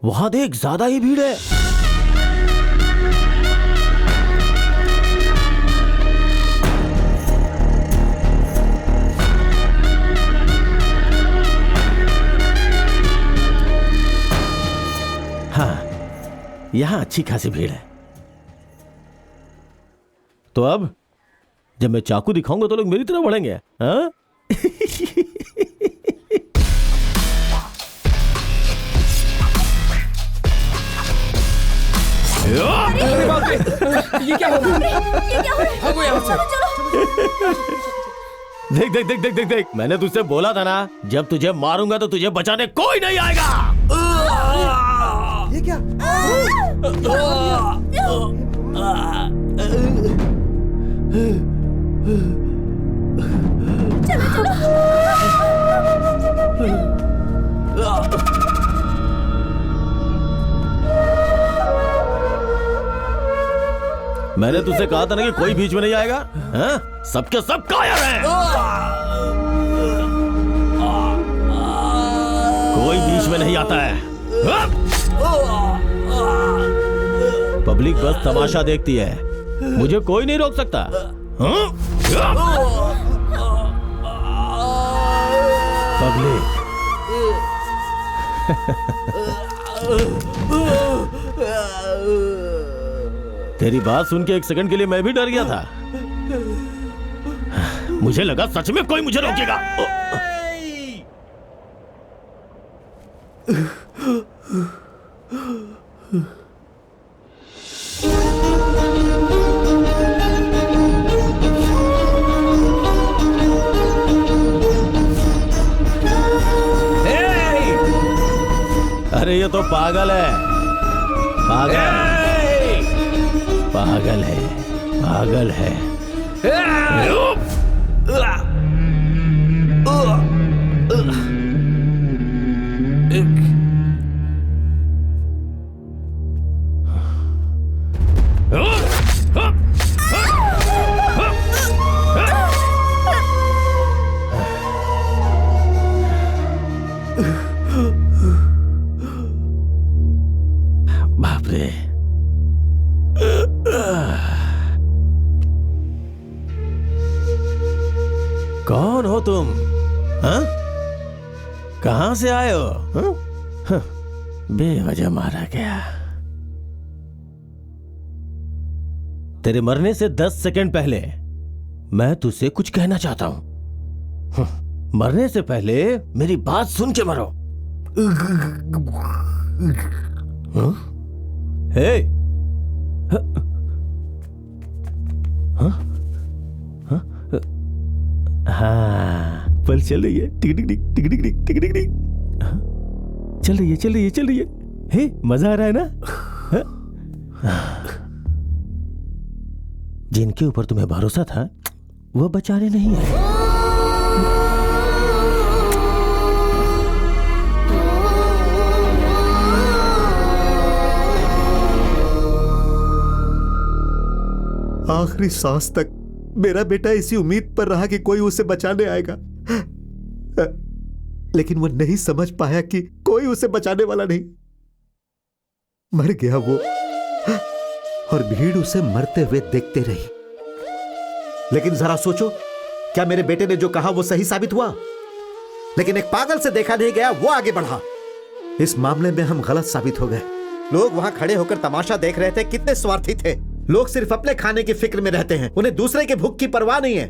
वहां देख, ज्यादा ही भीड़ है। हाँ यहां अच्छी खासी भीड़ है। तो अब जब मैं चाकू दिखाऊंगा तो लोग मेरी तरफ बढ़ेंगे। हाँ? अरे बाप रे, ये क्या हो रहा है? भागो यहाँ से। देख देख देख देख देख देख, मैंने तुझसे बोला था ना, जब तुझे मारूंगा तो तुझे बचाने कोई नहीं आएगा। क्या? मैंने तुझसे कहा था ना कि कोई बीच में नहीं आएगा। हाँ? सबके सब कायर हैं। कोई बीच में नहीं आता है। पब्लिक बस तमाशा देखती है, मुझे कोई नहीं रोक सकता। पब्लिक तेरी बात सुन के एक सेकंड के लिए मैं भी डर गया था। मुझे लगा सच में कोई मुझे रोकेगा। अरे ये तो पागल है, पागल है, पागल है। बाप रे, कौन हो तुम? हाँ? कहां से आए हो? हाँ? बेवजह मारा गया। तेरे मरने से 10 सेकंड पहले मैं तुझसे कुछ कहना चाहता हूं। मरने से पहले मेरी बात सुन के मरो। हे, हाँ, पल चल रही है। टिक टिक टिक टिक टिक टिक टिक टिक टिक। चल रही है, चल रही है, चल रही है। हे, मजा आ रहा है ना? जिनके ऊपर तुम्हें भरोसा था वो बेचारे नहीं है। आखिरी सांस तक मेरा बेटा इसी उम्मीद पर रहा कि कोई उसे बचाने आएगा, लेकिन वो नहीं समझ पाया कि कोई उसे बचाने वाला नहीं। मर गया वो, और भीड़ उसे मरते हुए देखते रही। लेकिन जरा सोचो, क्या मेरे बेटे ने जो कहा वो सही साबित हुआ? लेकिन एक पागल से देखा नहीं गया, वो आगे बढ़ा। इस मामले में हम गलत साबित हो गए। लोग वहां खड़े होकर तमाशा देख रहे थे, कितने स्वार्थी थे। लोग सिर्फ अपने खाने की फिक्र में रहते हैं, उन्हें दूसरे के भूख की परवाह नहीं है।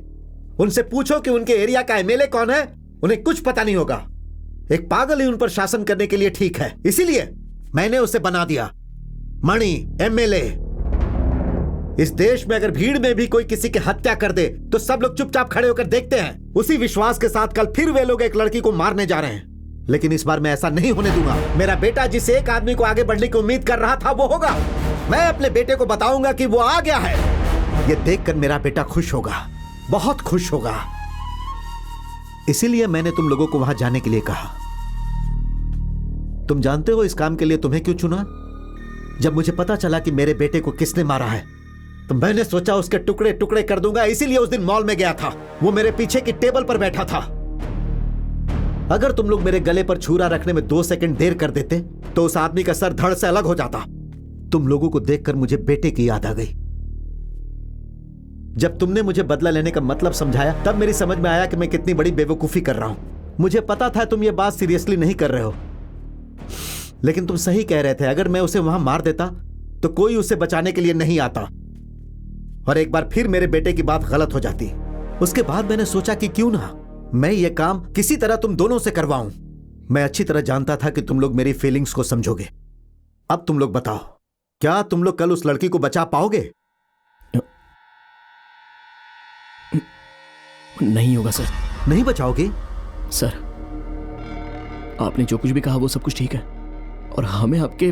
उनसे पूछो कि उनके एरिया का एमएलए कौन है, उन्हें कुछ पता नहीं होगा। एक पागल ही उन पर शासन करने के लिए ठीक है, इसीलिए मैंने उसे बना दिया मणि एमएलए। इस देश में अगर भीड़ में भी कोई किसी की हत्या कर दे तो सब लोग चुपचाप खड़े होकर देखते हैं। उसी विश्वास के साथ कल फिर वे लोग एक लड़की को मारने जा रहे हैं, लेकिन इस बार मैं ऐसा नहीं होने दूंगा। मेरा बेटा जिस एक आदमी को आगे बढ़ने की उम्मीद कर रहा था वो होगा। मैं अपने बेटे को बताऊंगा कि वो आ गया है। ये देखकर मेरा बेटा खुश होगा, बहुत खुश होगा। इसीलिए मैंने तुम लोगों को वहां जाने के लिए कहा। तुम जानते हो इस काम के लिए तुम्हें क्यों चुना? जब मुझे पता चला कि मेरे बेटे को किसने मारा है तो मैंने सोचा उसके टुकड़े टुकड़े कर दूंगा। इसीलिए उस दिन मॉल में गया था। वो मेरे पीछे की टेबल पर बैठा था। अगर तुम लोग मेरे गले पर छुरा रखने में 2 सेकंड देर कर देते तो उस आदमी का सर धड़ से अलग हो जाता। तुम लोगों को देखकर मुझे बेटे की याद आ गई। जब तुमने मुझे बदला लेने का मतलब समझाया तब मेरी समझ में आया कि मैं कितनी बड़ी बेवकूफी कर रहा हूं। मुझे पता था तुम ये बात सीरियसली नहीं कर रहे हो, लेकिन तुम सही कह रहे थे। अगर मैं उसे वहां मार देता तो कोई उसे बचाने के लिए नहीं आता, और एक बार फिर मेरे बेटे की बात गलत हो जाती। उसके बाद मैंने सोचा कि क्यों ना मैं ये काम किसी तरह तुम दोनों से करवाऊं। मैं अच्छी तरह जानता था कि तुम लोग मेरी फीलिंग्स को समझोगे। अब तुम लोग बताओ, क्या तुम लोग कल उस लड़की को बचा पाओगे? नहीं होगा सर। नहीं बचाओगे? सर, आपने जो कुछ भी कहा वो सब कुछ ठीक है, और हमें आपके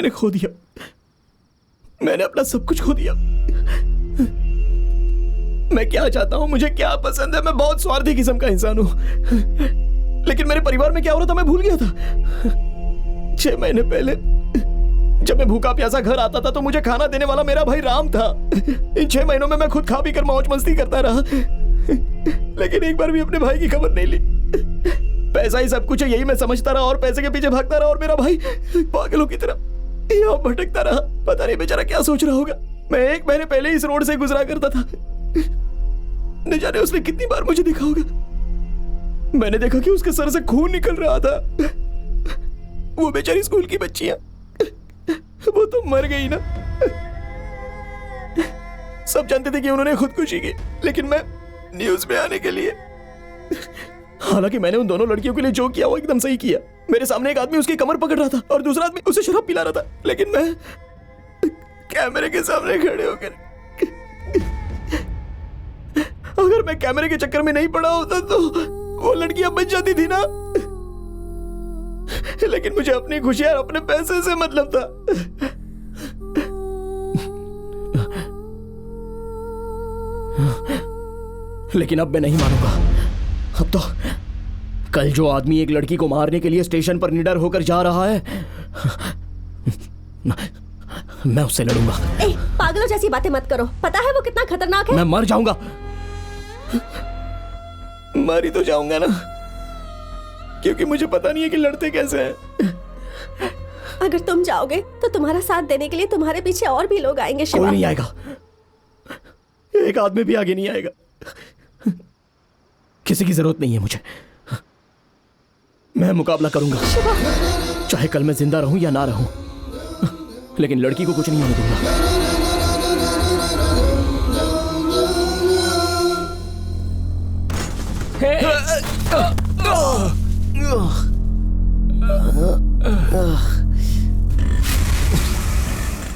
मैंने खो दिया। मैंने अपना सब कुछ खो दिया। मैं क्या चाहता हूं, मुझे क्या पसंद है, मैं बहुत स्वार्थी किस्म का इंसान हूं। लेकिन मेरे परिवार में क्या हो रहा था मैं भूल गया था। 6 महीने पहले जब मैं भूखा प्यासा घर आता था तो मुझे खाना देने वाला मेरा भाई राम था। इन 6 महीनों में मैं खुद खा पी कर मौज मस्ती करता रहा, लेकिन एक बार भी अपने भाई की खबर नहीं ली। पैसा ही सब कुछ है यही मैं समझता रहा और पैसे के पीछे भागता रहा, और मेरा भाई पागलों की तरह यहाँ भटकता रहा। पता नहीं बेचारा क्या सोच रहा होगा। मैं 1 महीने पहले इस रोड से गुजरा करता था, न जाने उसने कितनी बार मुझे देखा होगा। मैंने देखा कि उसके सर से खून निकल रहा था। वो बेचारी स्कूल की बच्चियां, वो तो मर गई ना। सब जानते थे कि उन्होंने खुदकुशी की, लेकिन मैं न्यूज में आने के लिए, हालांकि मैंने उन दोनों लड़कियों के लिए जो किया वो एकदम सही किया। मेरे सामने एक आदमी उसकी कमर पकड़ रहा था और दूसरा आदमी उसे शराब पिला रहा था, लेकिन मैं कैमरे के सामने खड़े होकर, अगर मैं कैमरे के चक्कर में नहीं पड़ा होता तो वो लड़कियां बच जाती थी ना। लेकिन मुझे अपनी खुशी और अपने पैसे से मतलब था। लेकिन अब मैं नहीं मानूंगा। अब तो कल जो आदमी एक लड़की को मारने के लिए स्टेशन पर निडर होकर जा रहा है, मैं उससे लड़ूंगा। पागलों जैसी बातें मत करो, पता है वो कितना खतरनाक है। मैं मर जाऊंगा। मर ही तो जाऊंगा ना, क्योंकि मुझे पता नहीं है कि लड़ते कैसे हैं। अगर तुम जाओगे तो तुम्हारा साथ देने के लिए तुम्हारे पीछे और भी लोग आएंगे शिवा। कोई नहीं आएगा, एक आदमी भी आगे नहीं आएगा। किसी की जरूरत नहीं है मुझे। मैं मुकाबला करूंगा, चाहे कल मैं जिंदा रहूं या ना रहूं, लेकिन लड़की को कुछ नहीं होने दूंगा।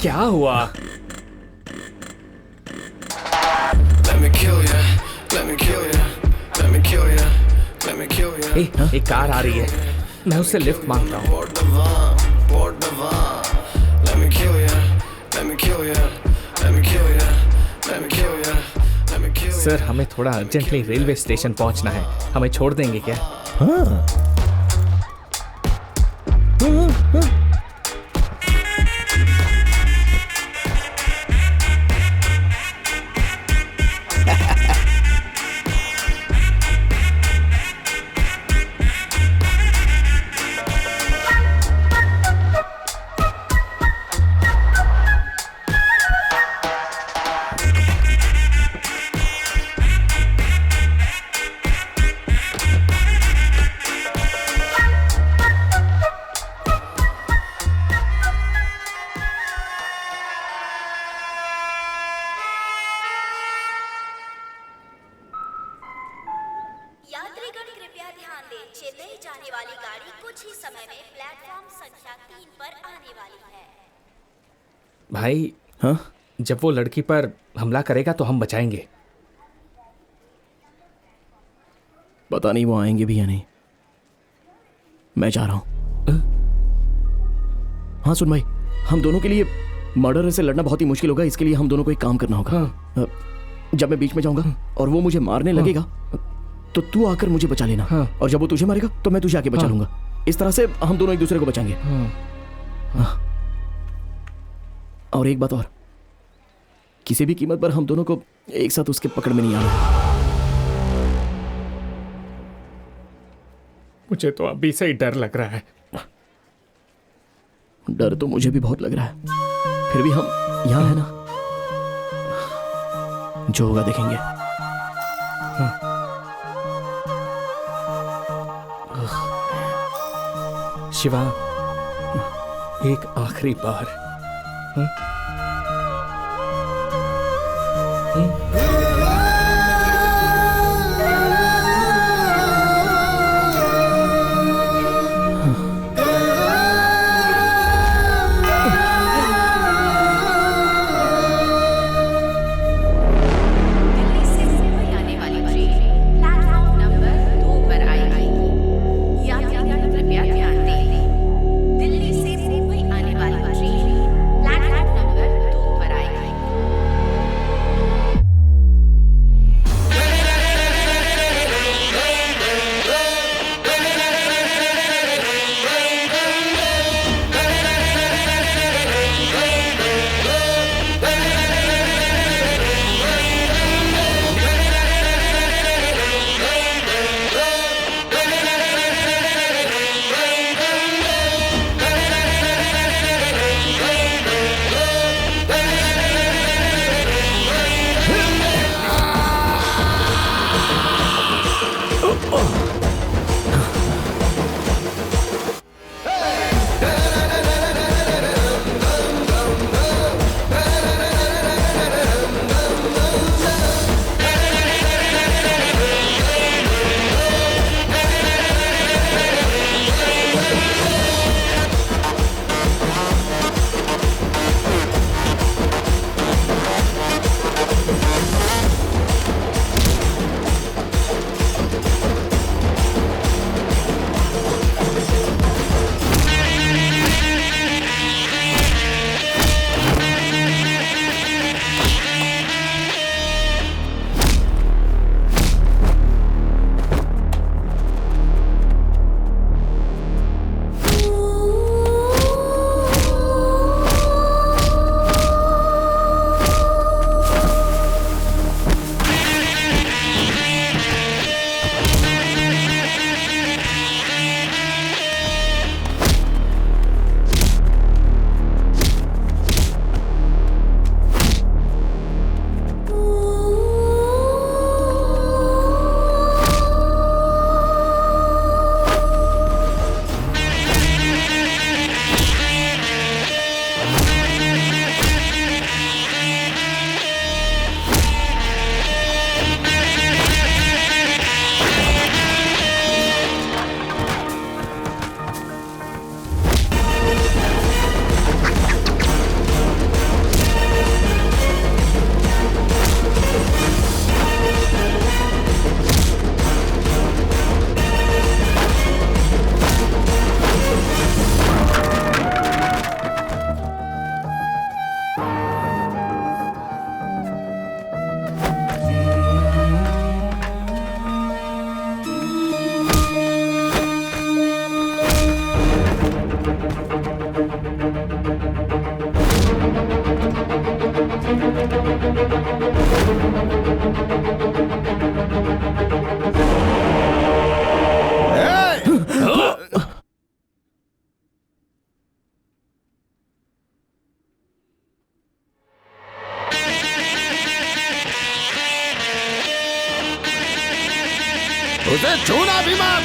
क्या हुआ? एक कार आ रही है, मैं उससे लिफ्ट मांगता हूँ। सर हमें थोड़ा अर्जेंटली रेलवे स्टेशन पहुंचना है, हमें छोड़ देंगे क्या? हाँ। यात्रीगण कृपया ध्यान दें, चेन्नई जाने वाली गाड़ी कुछ ही समय में प्लेटफॉर्म संख्या 3 पर आने वाली है। भाई हाँ? जब वो लड़की पर हमला करेगा तो हम बचाएंगे। पता नहीं वो आएंगे भी या नहीं। मैं जा रहा हूं। हाँ सुन भाई, हम दोनों के लिए मर्डर से लड़ना बहुत ही मुश्किल होगा, इसके लिए हम दोनों को एक काम करना होगा। हाँ। जब मैं बीच में जाऊंगा और वो मुझे मारने लगेगा तो तू आकर मुझे बचा लेना। हाँ। और जब वो तुझे मारेगा तो मैं तुझे आके बचा लूंगा। इस तरह से हम दोनों एक दूसरे को बचाएंगे। हाँ। और एक बात और, किसी भी कीमत पर हम दोनों को एक साथ उसके पकड़ में नहीं आना। मुझे तो अभी से ही डर लग रहा है। डर तो मुझे भी बहुत लग रहा है, फिर भी हम यहां है ना, जो होगा देखेंगे। शिवा, एक आखिरी बार। यात्रीगण कृपया ध्यान दें, दिल्ली से मुंबई आने वाली ट्रेन उसे छूना भी मत।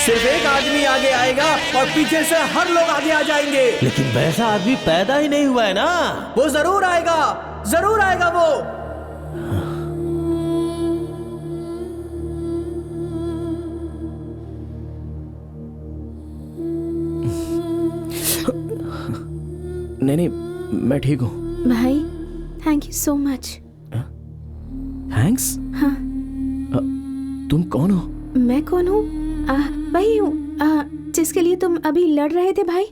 सिर्फ एक आदमी आगे आएगा और पीछे से हर लोग आगे आ जाएंगे। लेकिन वैसा आदमी पैदा ही नहीं हुआ है ना। वो जरूर आएगा वो। नहीं, मैं ठीक हूँ। भाई thank you so much. Thanks? हाँ। तुम कौन हो? मैं कौन हूँ? वही हूँ जिसके लिए तुम अभी लड़ रहे थे भाई।